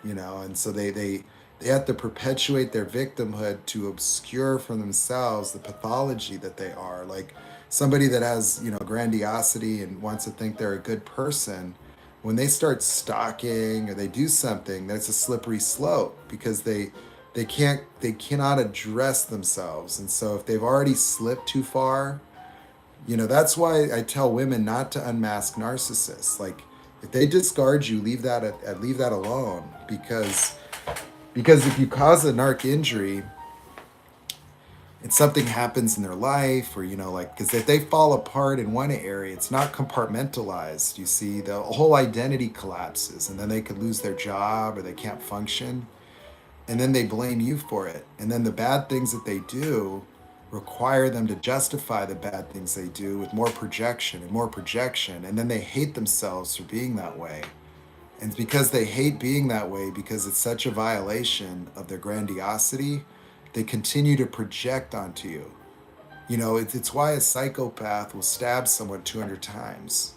and so they have to perpetuate their victimhood to obscure from themselves the pathology that they are. Like somebody that has, grandiosity and wants to think they're a good person, when they start stalking or they do something, that's a slippery slope because they cannot address themselves. And so if they've already slipped too far, that's why I tell women not to unmask narcissists. Like If they discard you, leave that alone, because if you cause a narc injury and something happens in their life, or like, because if they fall apart in one area, it's not compartmentalized. You see, the whole identity collapses, and then they could lose their job or they can't function, and then they blame you for it. And then the bad things that they do require them to justify the bad things they do with more projection and more projection, and then they hate themselves for being that way. And because they hate being that way, because it's such a violation of their grandiosity, they continue to project onto you. It's why a psychopath will stab someone 200 times.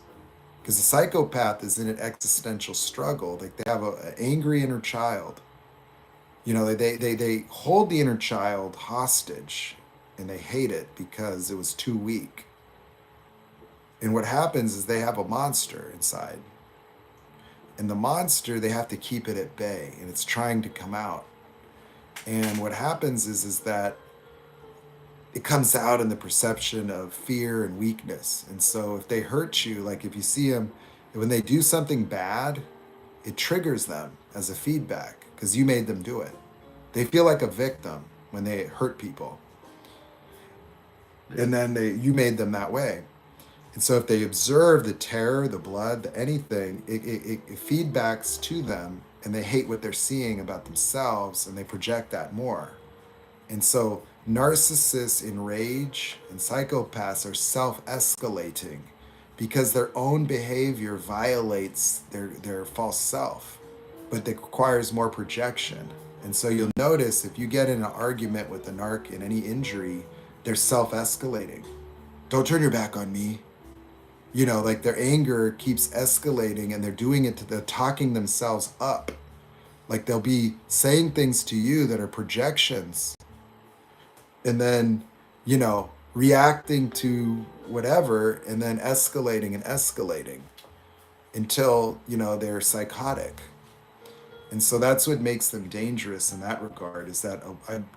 Because a psychopath is in an existential struggle. Like, they have an angry inner child. They hold the inner child hostage, and they hate it because it was too weak. And what happens is they have a monster inside. And the monster, they have to keep it at bay, and it's trying to come out. And what happens is that it comes out in the perception of fear and weakness. And so if they hurt you, like if you see them, when they do something bad, it triggers them as a feedback because you made them do it. They feel like a victim when they hurt people. And then you made them that way. And so if they observe the terror, the blood, anything, it feedbacks to them, and they hate what they're seeing about themselves, and they project that more. And so narcissists in rage and psychopaths are self-escalating because their own behavior violates their false self, but it requires more projection. And so you'll notice if you get in an argument with a narc in any injury, they're self-escalating. Don't turn your back on me. Like their anger keeps escalating, and they're doing it they're talking themselves up. Like they'll be saying things to you that are projections, and then, reacting to whatever, and then escalating and escalating until, they're psychotic. And so that's what makes them dangerous in that regard, is that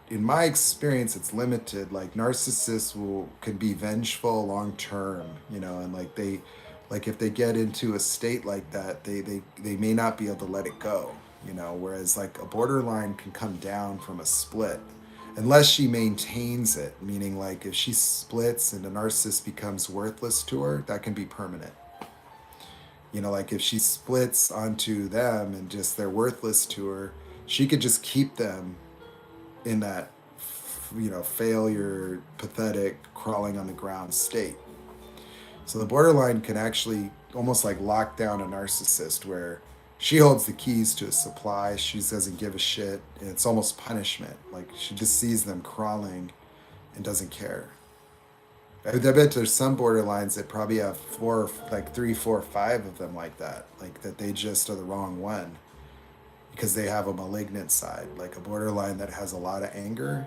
in my experience, it's limited. Like narcissists can be vengeful long term, and like if they get into a state like that, they may not be able to let it go, whereas like a borderline can come down from a split unless she maintains it, meaning like if she splits and the narcissist becomes worthless to her, that can be permanent. Like if she splits onto them and just they're worthless to her, she could just keep them in that, failure, pathetic, crawling on the ground state. So the borderline can actually almost like lock down a narcissist, where she holds the keys to a supply. She doesn't give a shit. And it's almost punishment. Like she just sees them crawling and doesn't care. I bet there's some borderlines that probably have 3, 4, 5 of them like that. Like that they just are the wrong one because they have a malignant side. Like a borderline that has a lot of anger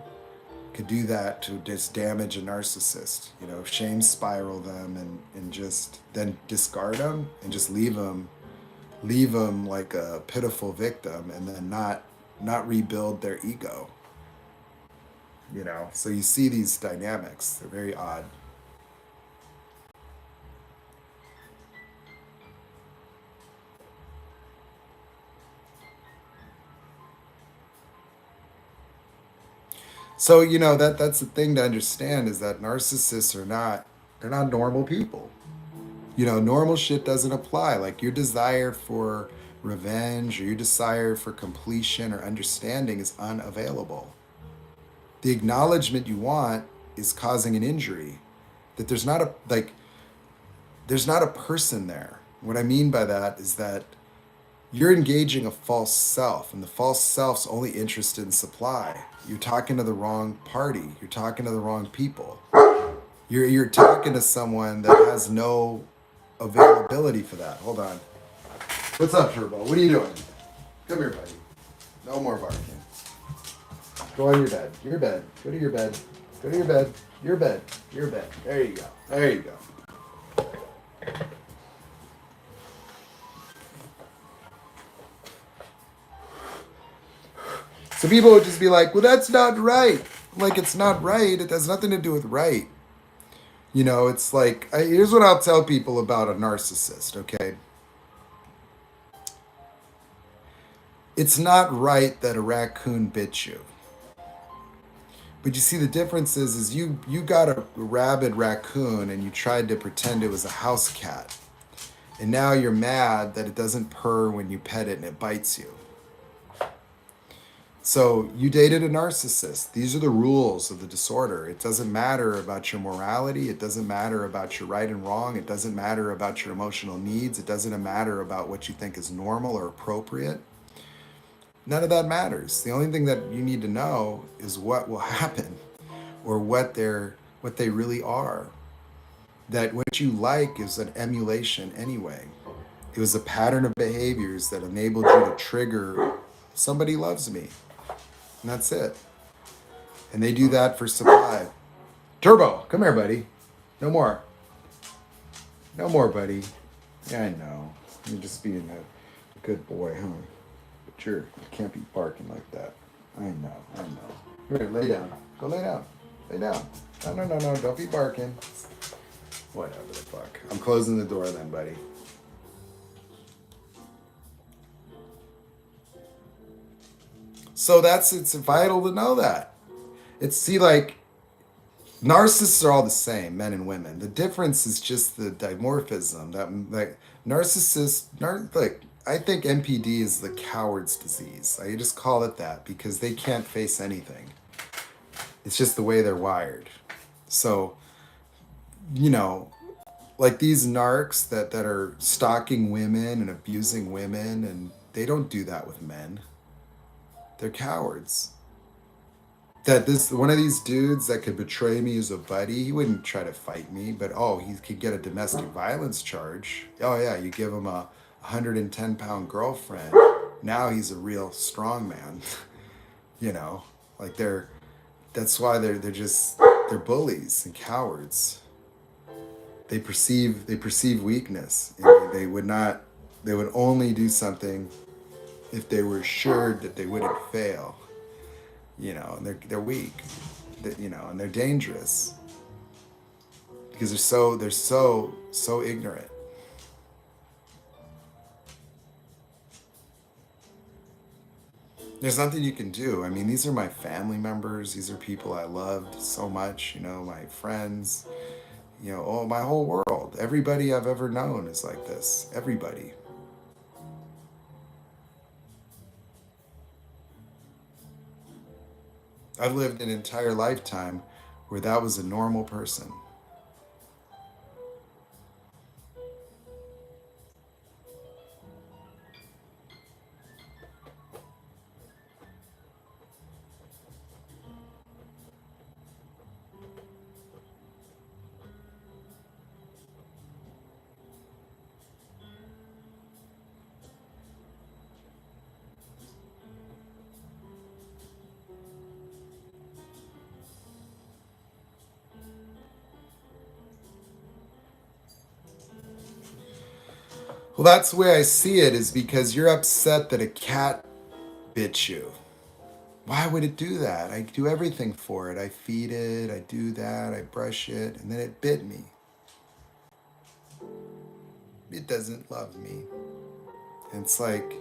could do that to just damage a narcissist. Shame spiral them and just then discard them and just leave them like a pitiful victim, and then not rebuild their ego. So you see these dynamics. They're very odd. So, that's the thing to understand, is that narcissists they're not normal people. Normal shit doesn't apply. Like your desire for revenge or your desire for completion or understanding is unavailable. The acknowledgement you want is causing an injury. That there's not a person there. What I mean by that is that you're engaging a false self, and the false self's only interested in supply. You're talking to the wrong party. You're talking to the wrong people. You're talking to someone that has no availability for that. Hold on. What's up, Turbo? What are you doing? Come here, buddy. No more barking. Go on your bed. Your bed. Go to your bed. Go to your bed. Your bed. Your bed. There you go. There you go. So people would just be like, well, that's not right. Like, it's not right. It has nothing to do with right. It's like, here's what I'll tell people about a narcissist, okay? It's not right that a raccoon bit you. But you see, the difference is you got a rabid raccoon and you tried to pretend it was a house cat. And now you're mad that it doesn't purr when you pet it and it bites you. So you dated a narcissist. These are the rules of the disorder. It doesn't matter about your morality. It doesn't matter about your right and wrong. It doesn't matter about your emotional needs. It doesn't matter about what you think is normal or appropriate. None of that matters. The only thing that you need to know is what will happen or what they really are. That what you like is an emulation anyway. It was a pattern of behaviors that enabled you to trigger somebody loves me. And that's it. And they do that for supply. Turbo, come here, buddy. No more. No more, buddy. Yeah, I know. You're just being a good boy, huh? But you can't be barking like that. I know. Here, lay down. Go lay down. Lay down. No. Don't be barking. Whatever the fuck. I'm closing the door then, buddy. So it's vital to know that. Like, narcissists are all the same, men and women. The difference is just the dimorphism. That, like, I think NPD is the coward's disease. I just call it that because they can't face anything. It's just the way they're wired. So, like these narcs that are stalking women and abusing women, and they don't do that with men. They're cowards. That one of these dudes that could betray me as a buddy, he wouldn't try to fight me, but he could get a domestic violence charge. Oh yeah, you give him a 110-pound girlfriend. Now he's a real strong man. Like that's why they're bullies and cowards. They perceive weakness. They would only do something if they were assured that they wouldn't fail. And they're weak. And they're dangerous because they're so ignorant. There's nothing you can do. I mean, these are my family members. These are people I loved so much. My friends. My whole world. Everybody I've ever known is like this. Everybody. I've lived an entire lifetime where that was a normal person. Well, that's the way I see it, is because you're upset that a cat bit you. Why would it do that? I do everything for it. I feed it, I do that, I brush it, and then it bit me. It doesn't love me. And it's like,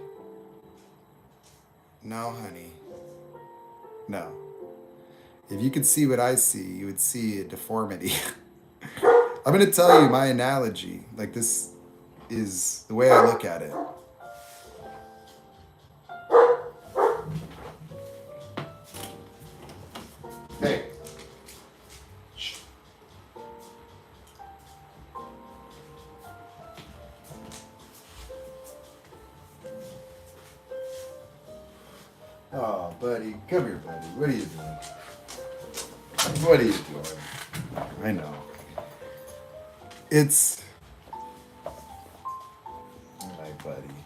no, honey. No. If you could see what I see, you would see a deformity. I'm going to tell you my analogy. Like, this is the way I look at it. Hey. Shh. Oh, buddy. Come here, buddy. What are you doing? What are you doing? I know. It's... my buddy.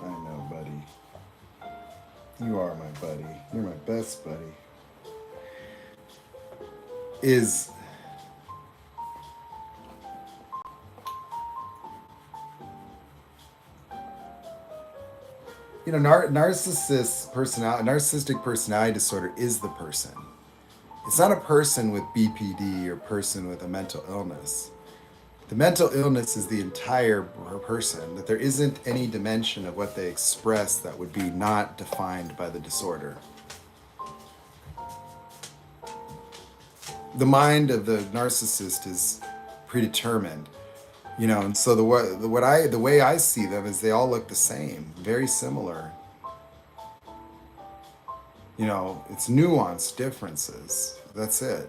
I know, buddy. You are my buddy. You're my best buddy. Narcissistic personality disorder is the person. It's not a person with BPD or person with a mental illness. The mental illness is the entire person, that there isn't any dimension of what they express that would be not defined by the disorder. The mind of the narcissist is predetermined, and so the way I see them is they all look the same, very similar. It's nuanced differences. That's it.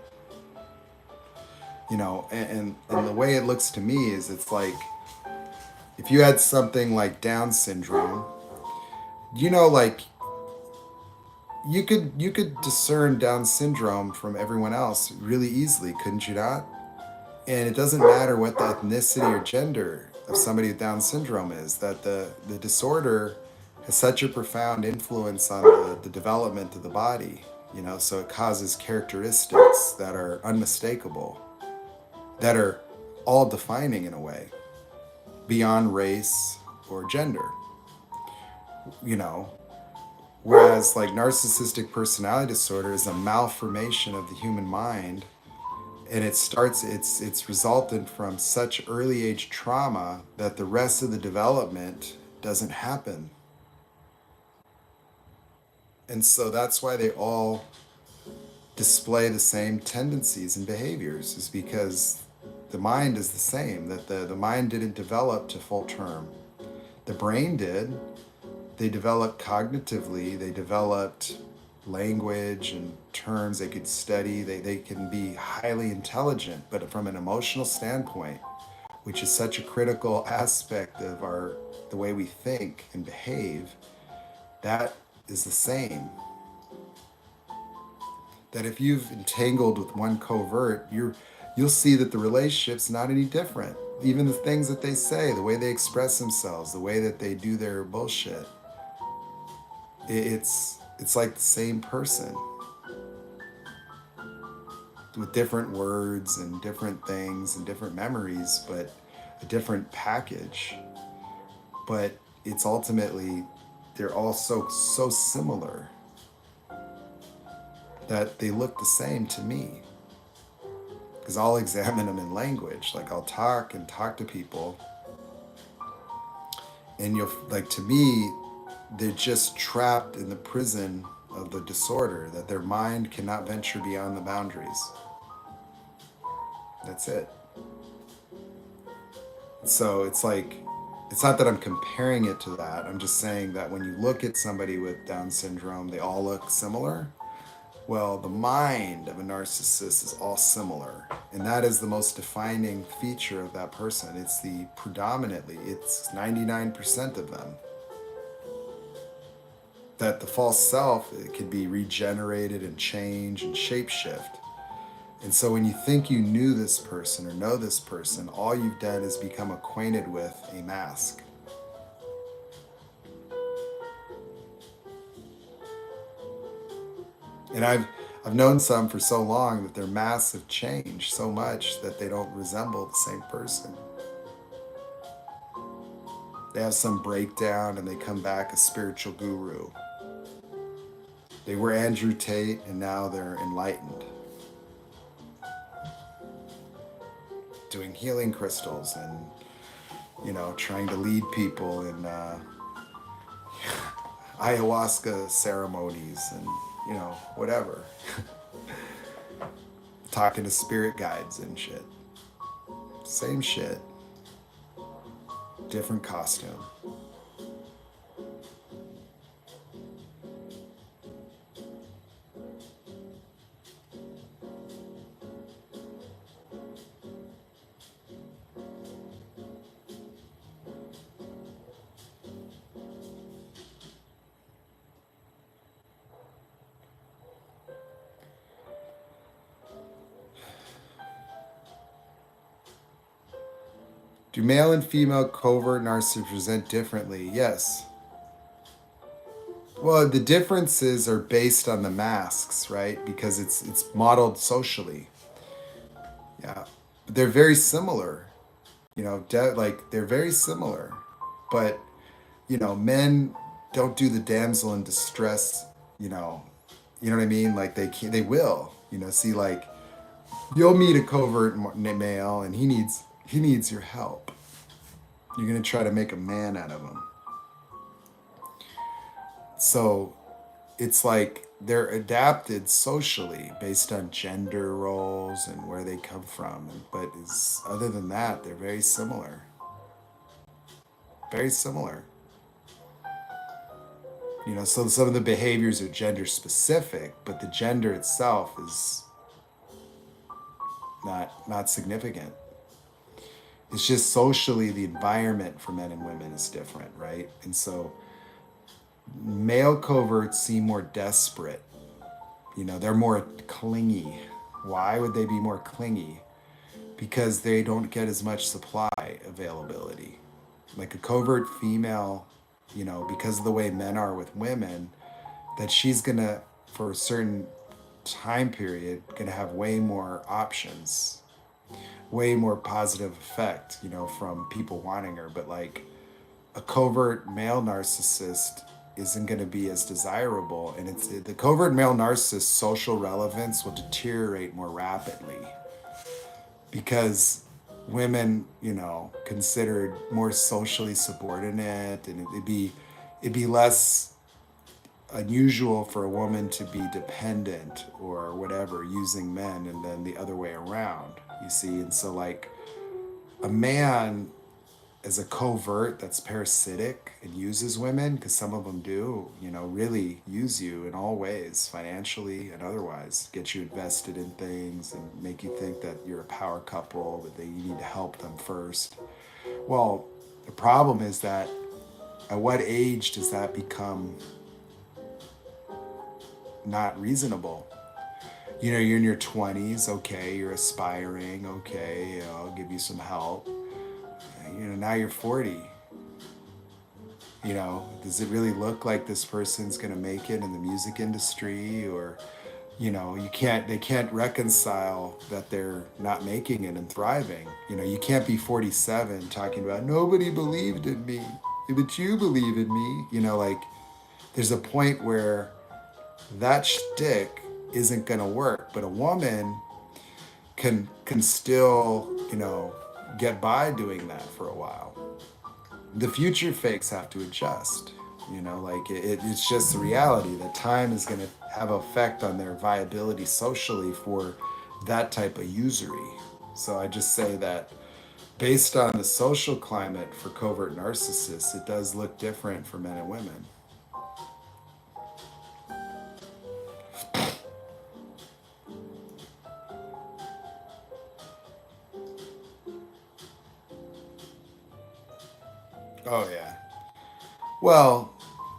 And the way it looks to me is it's like if you had something like Down syndrome, like you could discern Down syndrome from everyone else really easily, couldn't you not? And it doesn't matter what the ethnicity or gender of somebody with Down syndrome is, that the disorder has such a profound influence on the development of the body, so it causes characteristics that are unmistakable, that are all defining in a way, beyond race or gender. You know, Whereas like narcissistic personality disorder is a malformation of the human mind, and it's resultant from such early age trauma that the rest of the development doesn't happen. And so that's why they all display the same tendencies and behaviors, is because the mind is the same, that the mind didn't develop to full term. The brain did. They developed cognitively, they developed language and terms they could study, they can be highly intelligent, but from an emotional standpoint, which is such a critical aspect of the way we think and behave, that is the same. That if you've entangled with one covert, you'll see that the relationship's not any different. Even the things that they say, the way they express themselves, the way that they do their bullshit, it's like the same person with different words and different things and different memories, but a different package. But it's ultimately, they're all so similar that they look the same to me. Because I'll examine them in language. Like I'll talk to people, and to me, they're just trapped in the prison of the disorder, that their mind cannot venture beyond the boundaries. That's it. So it's not that I'm comparing it to that. I'm just saying that when you look at somebody with Down syndrome, they all look similar. Well, the mind of a narcissist is all similar. And that is the most defining feature of that person. It's 99% of them. That the false self, it can be regenerated and change and shapeshift. And so when you think you knew this person or know this person, all you've done is become acquainted with a mask. And I've known some for so long that their masks have changed so much that they don't resemble the same person. They have some breakdown and they come back a spiritual guru. They were Andrew Tate and now they're enlightened, doing healing crystals and, trying to lead people in ayahuasca ceremonies and, whatever. Talking to spirit guides and shit. Same shit. Different costume. Do male and female covert narcissists present differently? Yes. Well, the differences are based on the masks, right? Because it's modeled socially. Yeah. But they're very similar. They're very similar. But, men don't do the damsel in distress, you know what I mean? Like they will, see, like you'll meet a covert male and he needs he needs your help. You're going to try to make a man out of him. So it's like they're adapted socially based on gender roles and where they come from. But other than that, they're very similar. Very similar. So some of the behaviors are gender specific, but the gender itself is not significant. It's just socially the environment for men and women is different, right? And so male coverts seem more desperate. They're more clingy. Why would they be more clingy? Because they don't get as much supply availability. Like a covert female, because of the way men are with women, that she's gonna, for a certain time period, gonna have way more options, way more positive effect, from people wanting her. But like a covert male narcissist isn't going to be as desirable, and the covert male narcissist social relevance will deteriorate more rapidly because women, considered more socially subordinate, and it'd be less unusual for a woman to be dependent or whatever using men, and then the other way around, you see. And so like a man as a covert that's parasitic and uses women, because some of them do, really use you in all ways, financially and otherwise, get you invested in things and make you think that you're a power couple, but that you need to help them first. Well, the problem is that at what age does that become not reasonable? You're in your 20s, okay, you're aspiring, okay, I'll give you some help. Now you're 40. Does it really look like this person's gonna make it in the music industry? Or, they can't reconcile that they're not making it and thriving. You can't be 47 talking about nobody believed in me, but you believe in me. Like there's a point where that shtick isn't gonna work, but a woman can still, get by doing that for a while. The future fakes have to adjust. It's just the reality that time is going to have effect on their viability socially for that type of usury. So I just say that based on the social climate for covert narcissists, it does look different for men and women. Oh, yeah. Well,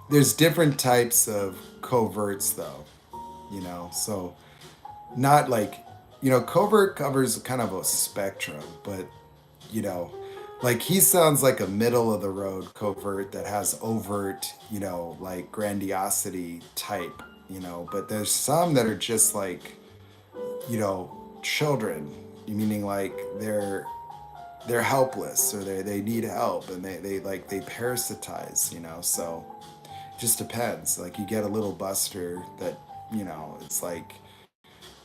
there's different types of coverts, though, so not like, covert covers kind of a spectrum, but, like he sounds like a middle of the road covert that has overt, like grandiosity type, but there's some that are just like, children, meaning like they're helpless, or they need help, and they parasitize, so it just depends. Like you get a little buster that, it's like,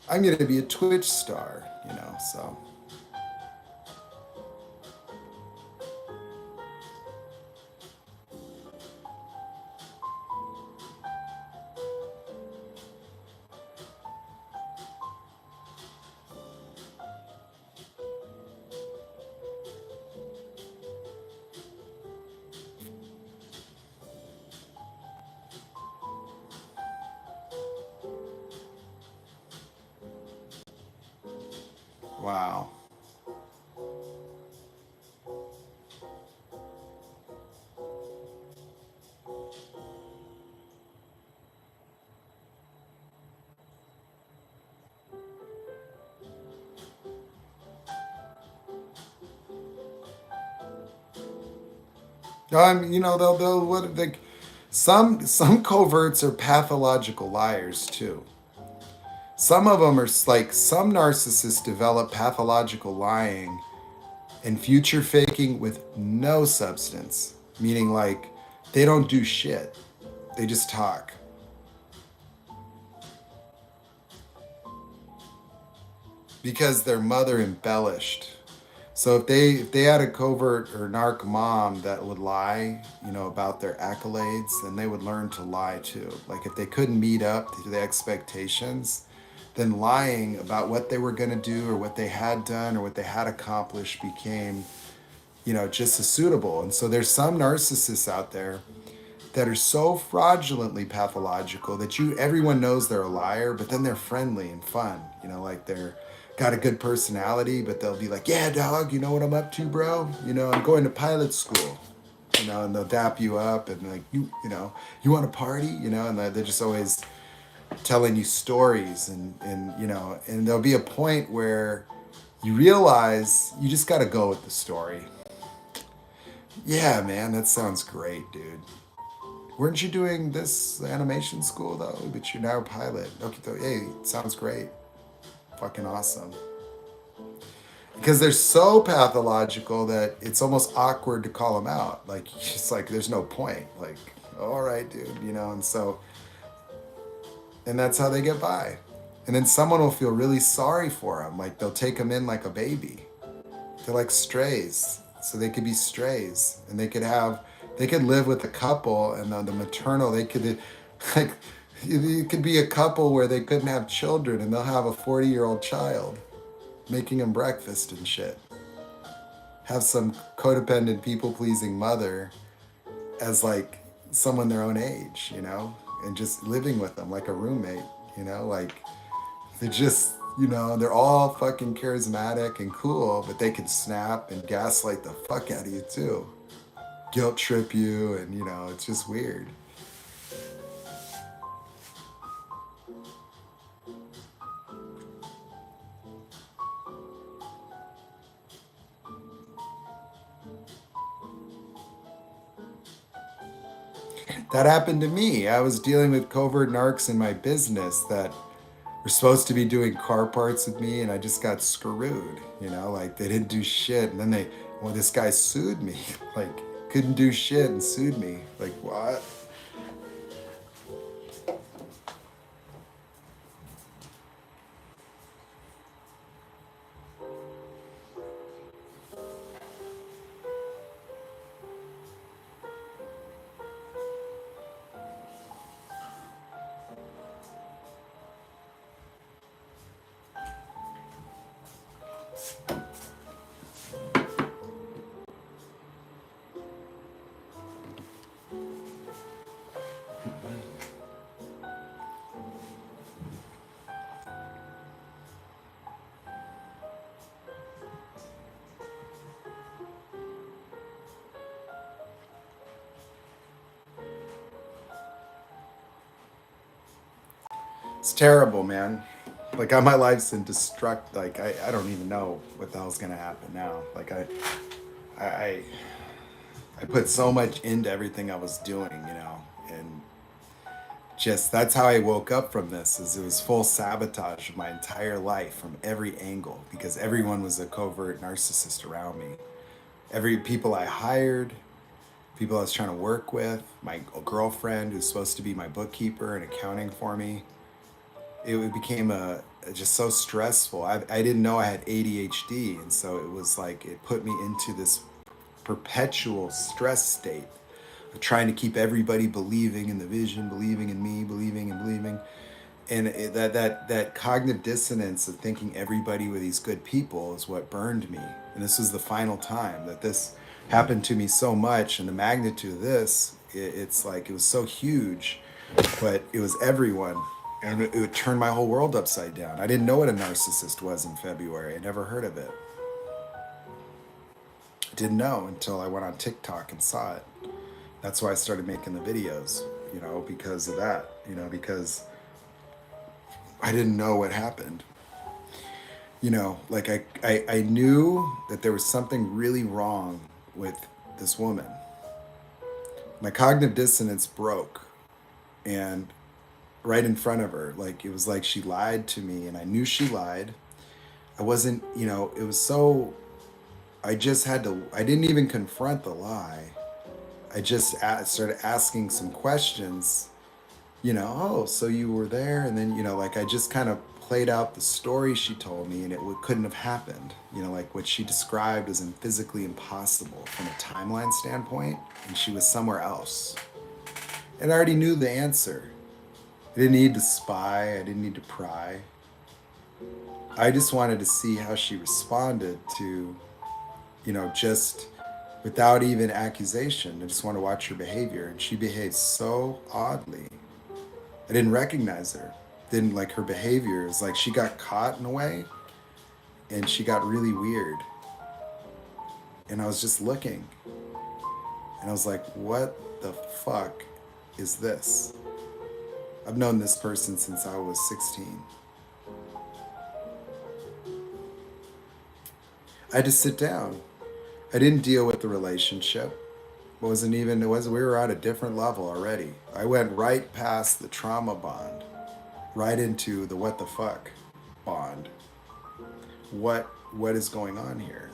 I'm gonna be a Twitch star, so. Wow. They'll what they some coverts are pathological liars too. Some of them are like, some narcissists develop pathological lying and future faking with no substance, meaning like they don't do shit. They just talk. Because their mother embellished. So if they had a covert or narc mom that would lie, about their accolades, then they would learn to lie too. Like if they couldn't meet up to the expectations, then lying about what they were going to do or what they had done or what they had accomplished became, just as suitable. And so there's some narcissists out there that are so fraudulently pathological that everyone knows they're a liar, but then they're friendly and fun. Like they're got a good personality, but they'll be like, "Yeah, dog, you know what I'm up to, bro? I'm going to pilot school." And they'll dap you up and like you want to party, and they're just always telling you stories and there'll be a point where you realize you just got to go with the story. Yeah, man, that sounds great, dude. Weren't you doing this animation school though? But you're now a pilot. Okay, hey, sounds great. Fucking awesome. Because they're so pathological that it's almost awkward to call them out. Like, it's like there's no point. Like, all right, dude, and that's how they get by. And then someone will feel really sorry for them. Like they'll take them in like a baby. They're like strays. So they could be strays, and they could live with a couple, and the maternal, they could, like, it could be a couple where they couldn't have children, and they'll have a 40-year-old child making them breakfast and shit. Have some codependent, people-pleasing mother as like someone their own age, and just living with them like a roommate, like they just, they're all fucking charismatic and cool, but they can snap and gaslight the fuck out of you too. Guilt trip you, and it's just weird. That happened to me. I was dealing with covert narcs in my business that were supposed to be doing car parts with me, and I just got screwed. Like they didn't do shit, and then this guy sued me. Like couldn't do shit and sued me. Like what? It's terrible, man. Like my life's in destruct. Like I don't even know what the hell's gonna happen now. Like I I put so much into everything I was doing, and just that's how I woke up from this. Is it was full sabotage of my entire life from every angle because everyone was a covert narcissist around me. Every people I hired, people I was trying to work with, my girlfriend who's supposed to be my bookkeeper and accounting for me. It became just so stressful. I didn't know I had ADHD, and so it was like it put me into this perpetual stress state of trying to keep everybody believing in the vision, believing in me, believing and believing, and that cognitive dissonance of thinking everybody were these good people is what burned me. And this was the final time that this happened to me so much, and the magnitude of this, it's like it was so huge, but it was everyone. And it would turn my whole world upside down. I didn't know what a narcissist was in February. I never heard of it. I didn't know until I went on TikTok and saw it. That's why I started making the videos, because of that, because I didn't know what happened. Like I knew that there was something really wrong with this woman. My cognitive dissonance broke, and right in front of her, like it was like she lied to me, and I knew she lied. I wasn't, it was so, I just had to, I didn't even confront the lie. I just started asking some questions, oh, so you were there, and then, like I just kind of played out the story she told me, and couldn't have happened. You know, like what she described was physically impossible from a timeline standpoint, and she was somewhere else. And I already knew the answer. I didn't need to spy, I didn't need to pry. I just wanted to see how she responded to, just without even accusation. I just want to watch her behavior. And she behaved so oddly. I didn't recognize her. Didn't like her behavior. It was like she got caught in a way and she got really weird. And I was just looking. And I was like, what the fuck is this? I've known this person since I was 16. I had to sit down. I didn't deal with the relationship. We were at a different level already. I went right past the trauma bond, right into the what the fuck bond. What is going on here?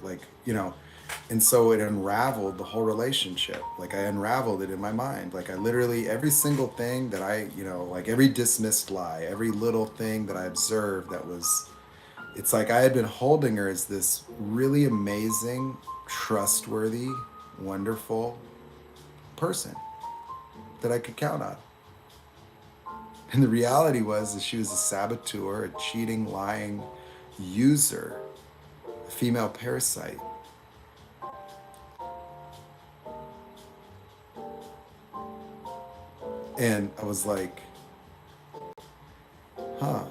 And so it unraveled the whole relationship. Like I unraveled it in my mind. Like I literally, every single thing that like every dismissed lie, every little thing that I observed it's like I had been holding her as this really amazing, trustworthy, wonderful person that I could count on. And the reality was that she was a saboteur, a cheating, lying user, a female parasite. And I was like, huh.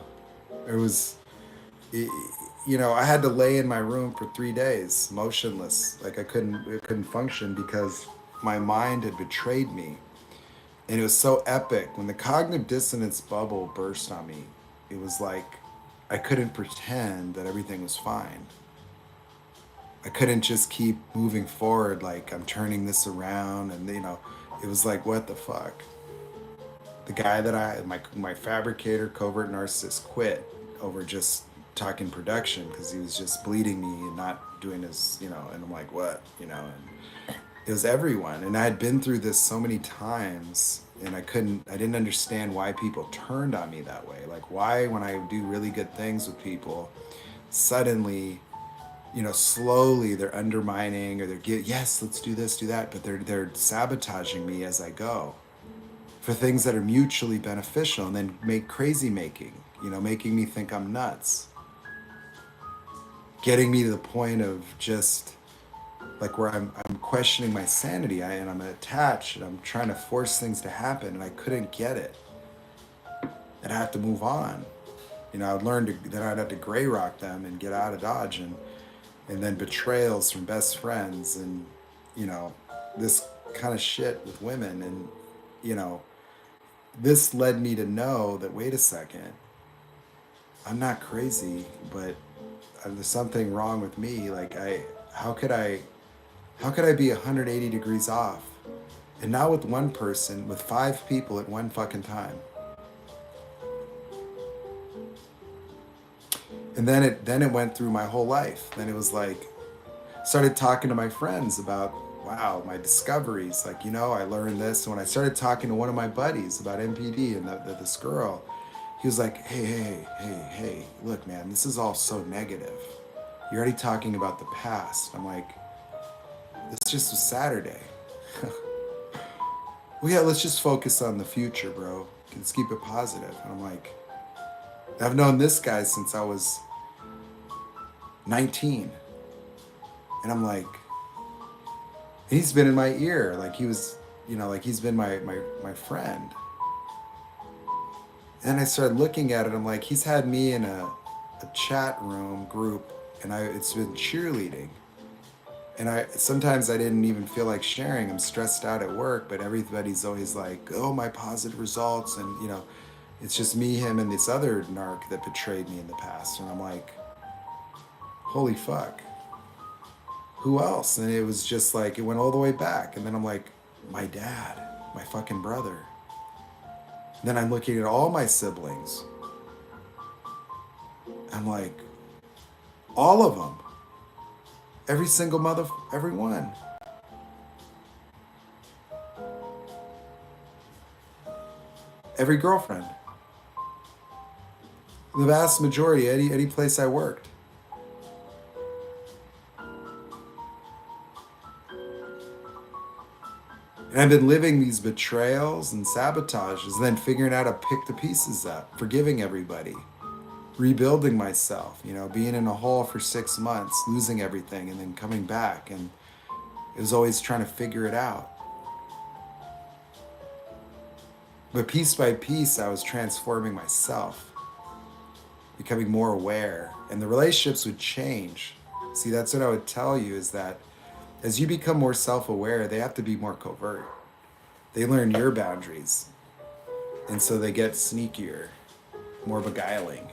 I had to lay in my room for 3 days, motionless. Like I couldn't function because my mind had betrayed me. And it was so epic. When the cognitive dissonance bubble burst on me, it was like I couldn't pretend that everything was fine. I couldn't just keep moving forward like I'm turning this around, and it was like, what the fuck? The guy that my fabricator, covert narcissist, quit over just talking production because he was just bleeding me and not doing his, and I'm like, what? And it was everyone. And I had been through this so many times, and I didn't understand why people turned on me that way. Like why, when I do really good things with people, suddenly, slowly they're undermining, or yes, let's do this, do that, but they're sabotaging me as I go for things that are mutually beneficial, and then making me think I'm nuts. Getting me to the point of just like where I'm questioning my sanity, and I'm attached, and I'm trying to force things to happen, and I couldn't get it. And I have to move on. I'd learn then I'd have to gray rock them and get out of Dodge, and then betrayals from best friends, and this kind of shit with women, and this led me to know that, wait a second, I'm not crazy, but there's something wrong with me. Like how could I be 180 degrees off? And not with one person, with 5 people at one fucking time. And then it went through my whole life. Then it was like, started talking to my friends about, wow, my discoveries. Like, I learned this. And when I started talking to one of my buddies about NPD and this girl, he was like, hey, look, man, this is all so negative. You're already talking about the past. I'm like, this just was Saturday. Well, yeah, let's just focus on the future, bro. Let's keep it positive. And I'm like, I've known this guy since I was 19. And I'm like, he's been in my ear. Like he was, like he's been my friend. And I started looking at it. I'm like, he's had me in a chat room group, and it's been cheerleading. And sometimes I didn't even feel like sharing. I'm stressed out at work, but everybody's always like, oh, my positive results. And, it's just me, him, and this other narc that betrayed me in the past. And I'm like, holy fuck. Who else? And it was just like, it went all the way back. And then I'm like, my dad, my fucking brother. And then I'm looking at all my siblings. I'm like, all of them. Every single every one. Every girlfriend. The vast majority, any place I worked. And I've been living these betrayals and sabotages, and then figuring out how to pick the pieces up, forgiving everybody, rebuilding myself, being in a hole for 6 months, losing everything, and then coming back. And it was always trying to figure it out. But piece by piece, I was transforming myself, becoming more aware, and the relationships would change. See, that's what I would tell you, is that as you become more self-aware, they have to be more covert. They learn your boundaries, and so they get sneakier, more beguiling.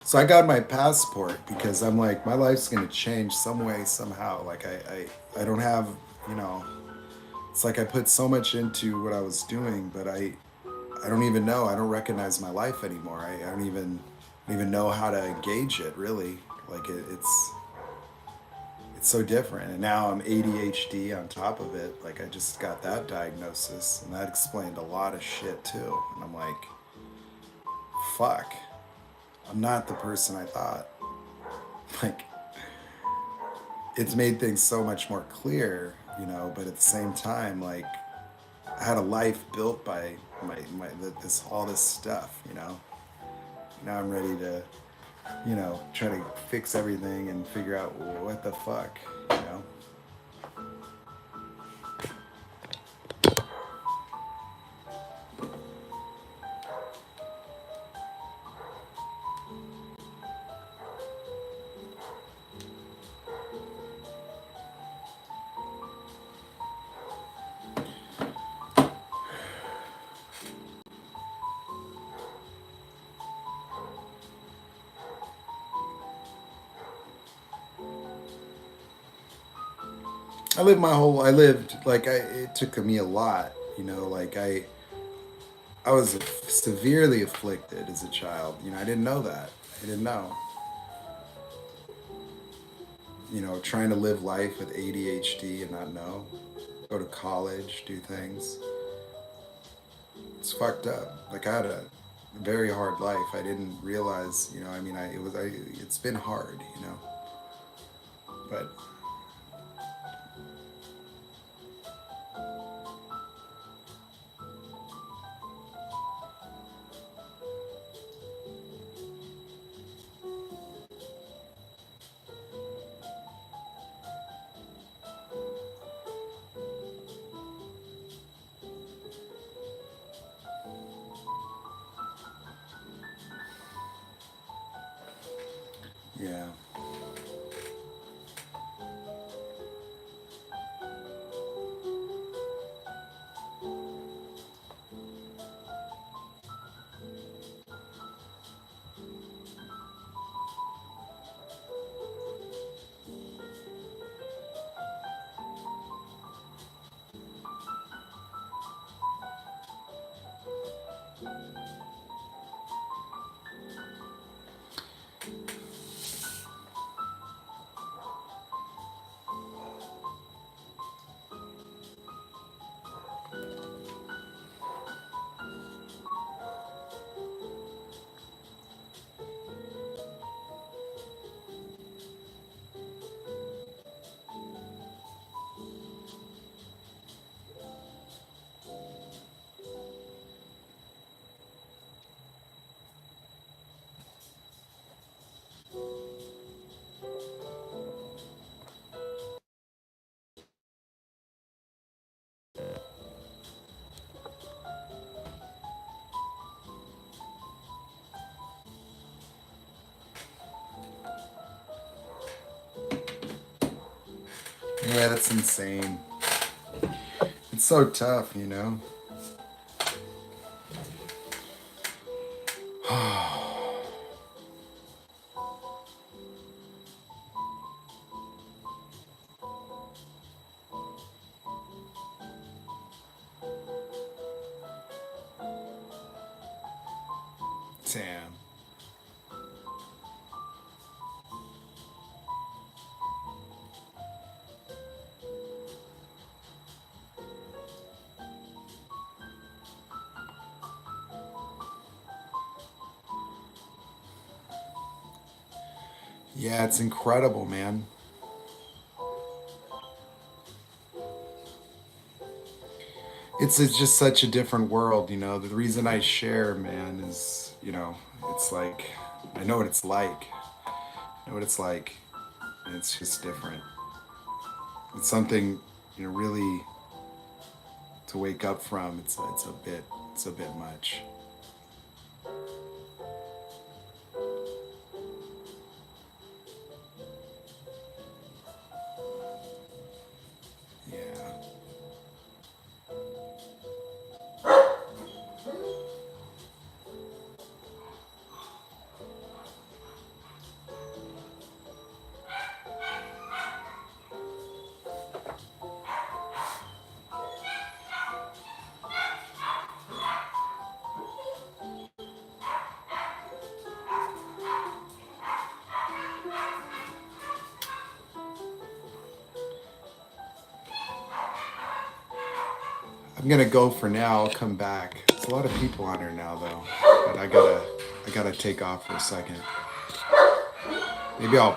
So I got my passport because I'm like, my life's gonna change some way, somehow. Like I don't have, you know, it's like I put so much into what I was doing, but I don't even know. I don't recognize my life anymore. I don't even know how to engage it, really. Like it's so different. And now I'm ADHD on top of it. Like I just got that diagnosis, and that explained a lot of shit too. And I'm like, fuck, I'm not the person I thought. Like, it's made things so much more clear, but at the same time, like, I had a life built by this all this stuff. Now I'm ready to, try to fix everything and figure out what the fuck. I lived, like, it took me a lot, like I was severely afflicted as a child. I didn't know that. I didn't know. Trying to live life with ADHD and not know. Go to college, do things. It's fucked up. Like, I had a very hard life. I didn't realize, I mean, it's been hard. But yeah. Yeah, that's insane. It's so tough. Damn. Yeah, it's incredible, man. It's just such a different world, you know. The reason I share, man, is, it's like I know what it's like. I know what it's like, and it's just different. It's something, really to wake up from. It's a bit much. Yeah. I'm gonna go for now. I'll come back. There's a lot of people on here now, though, but I gotta take off for a second. Maybe I'll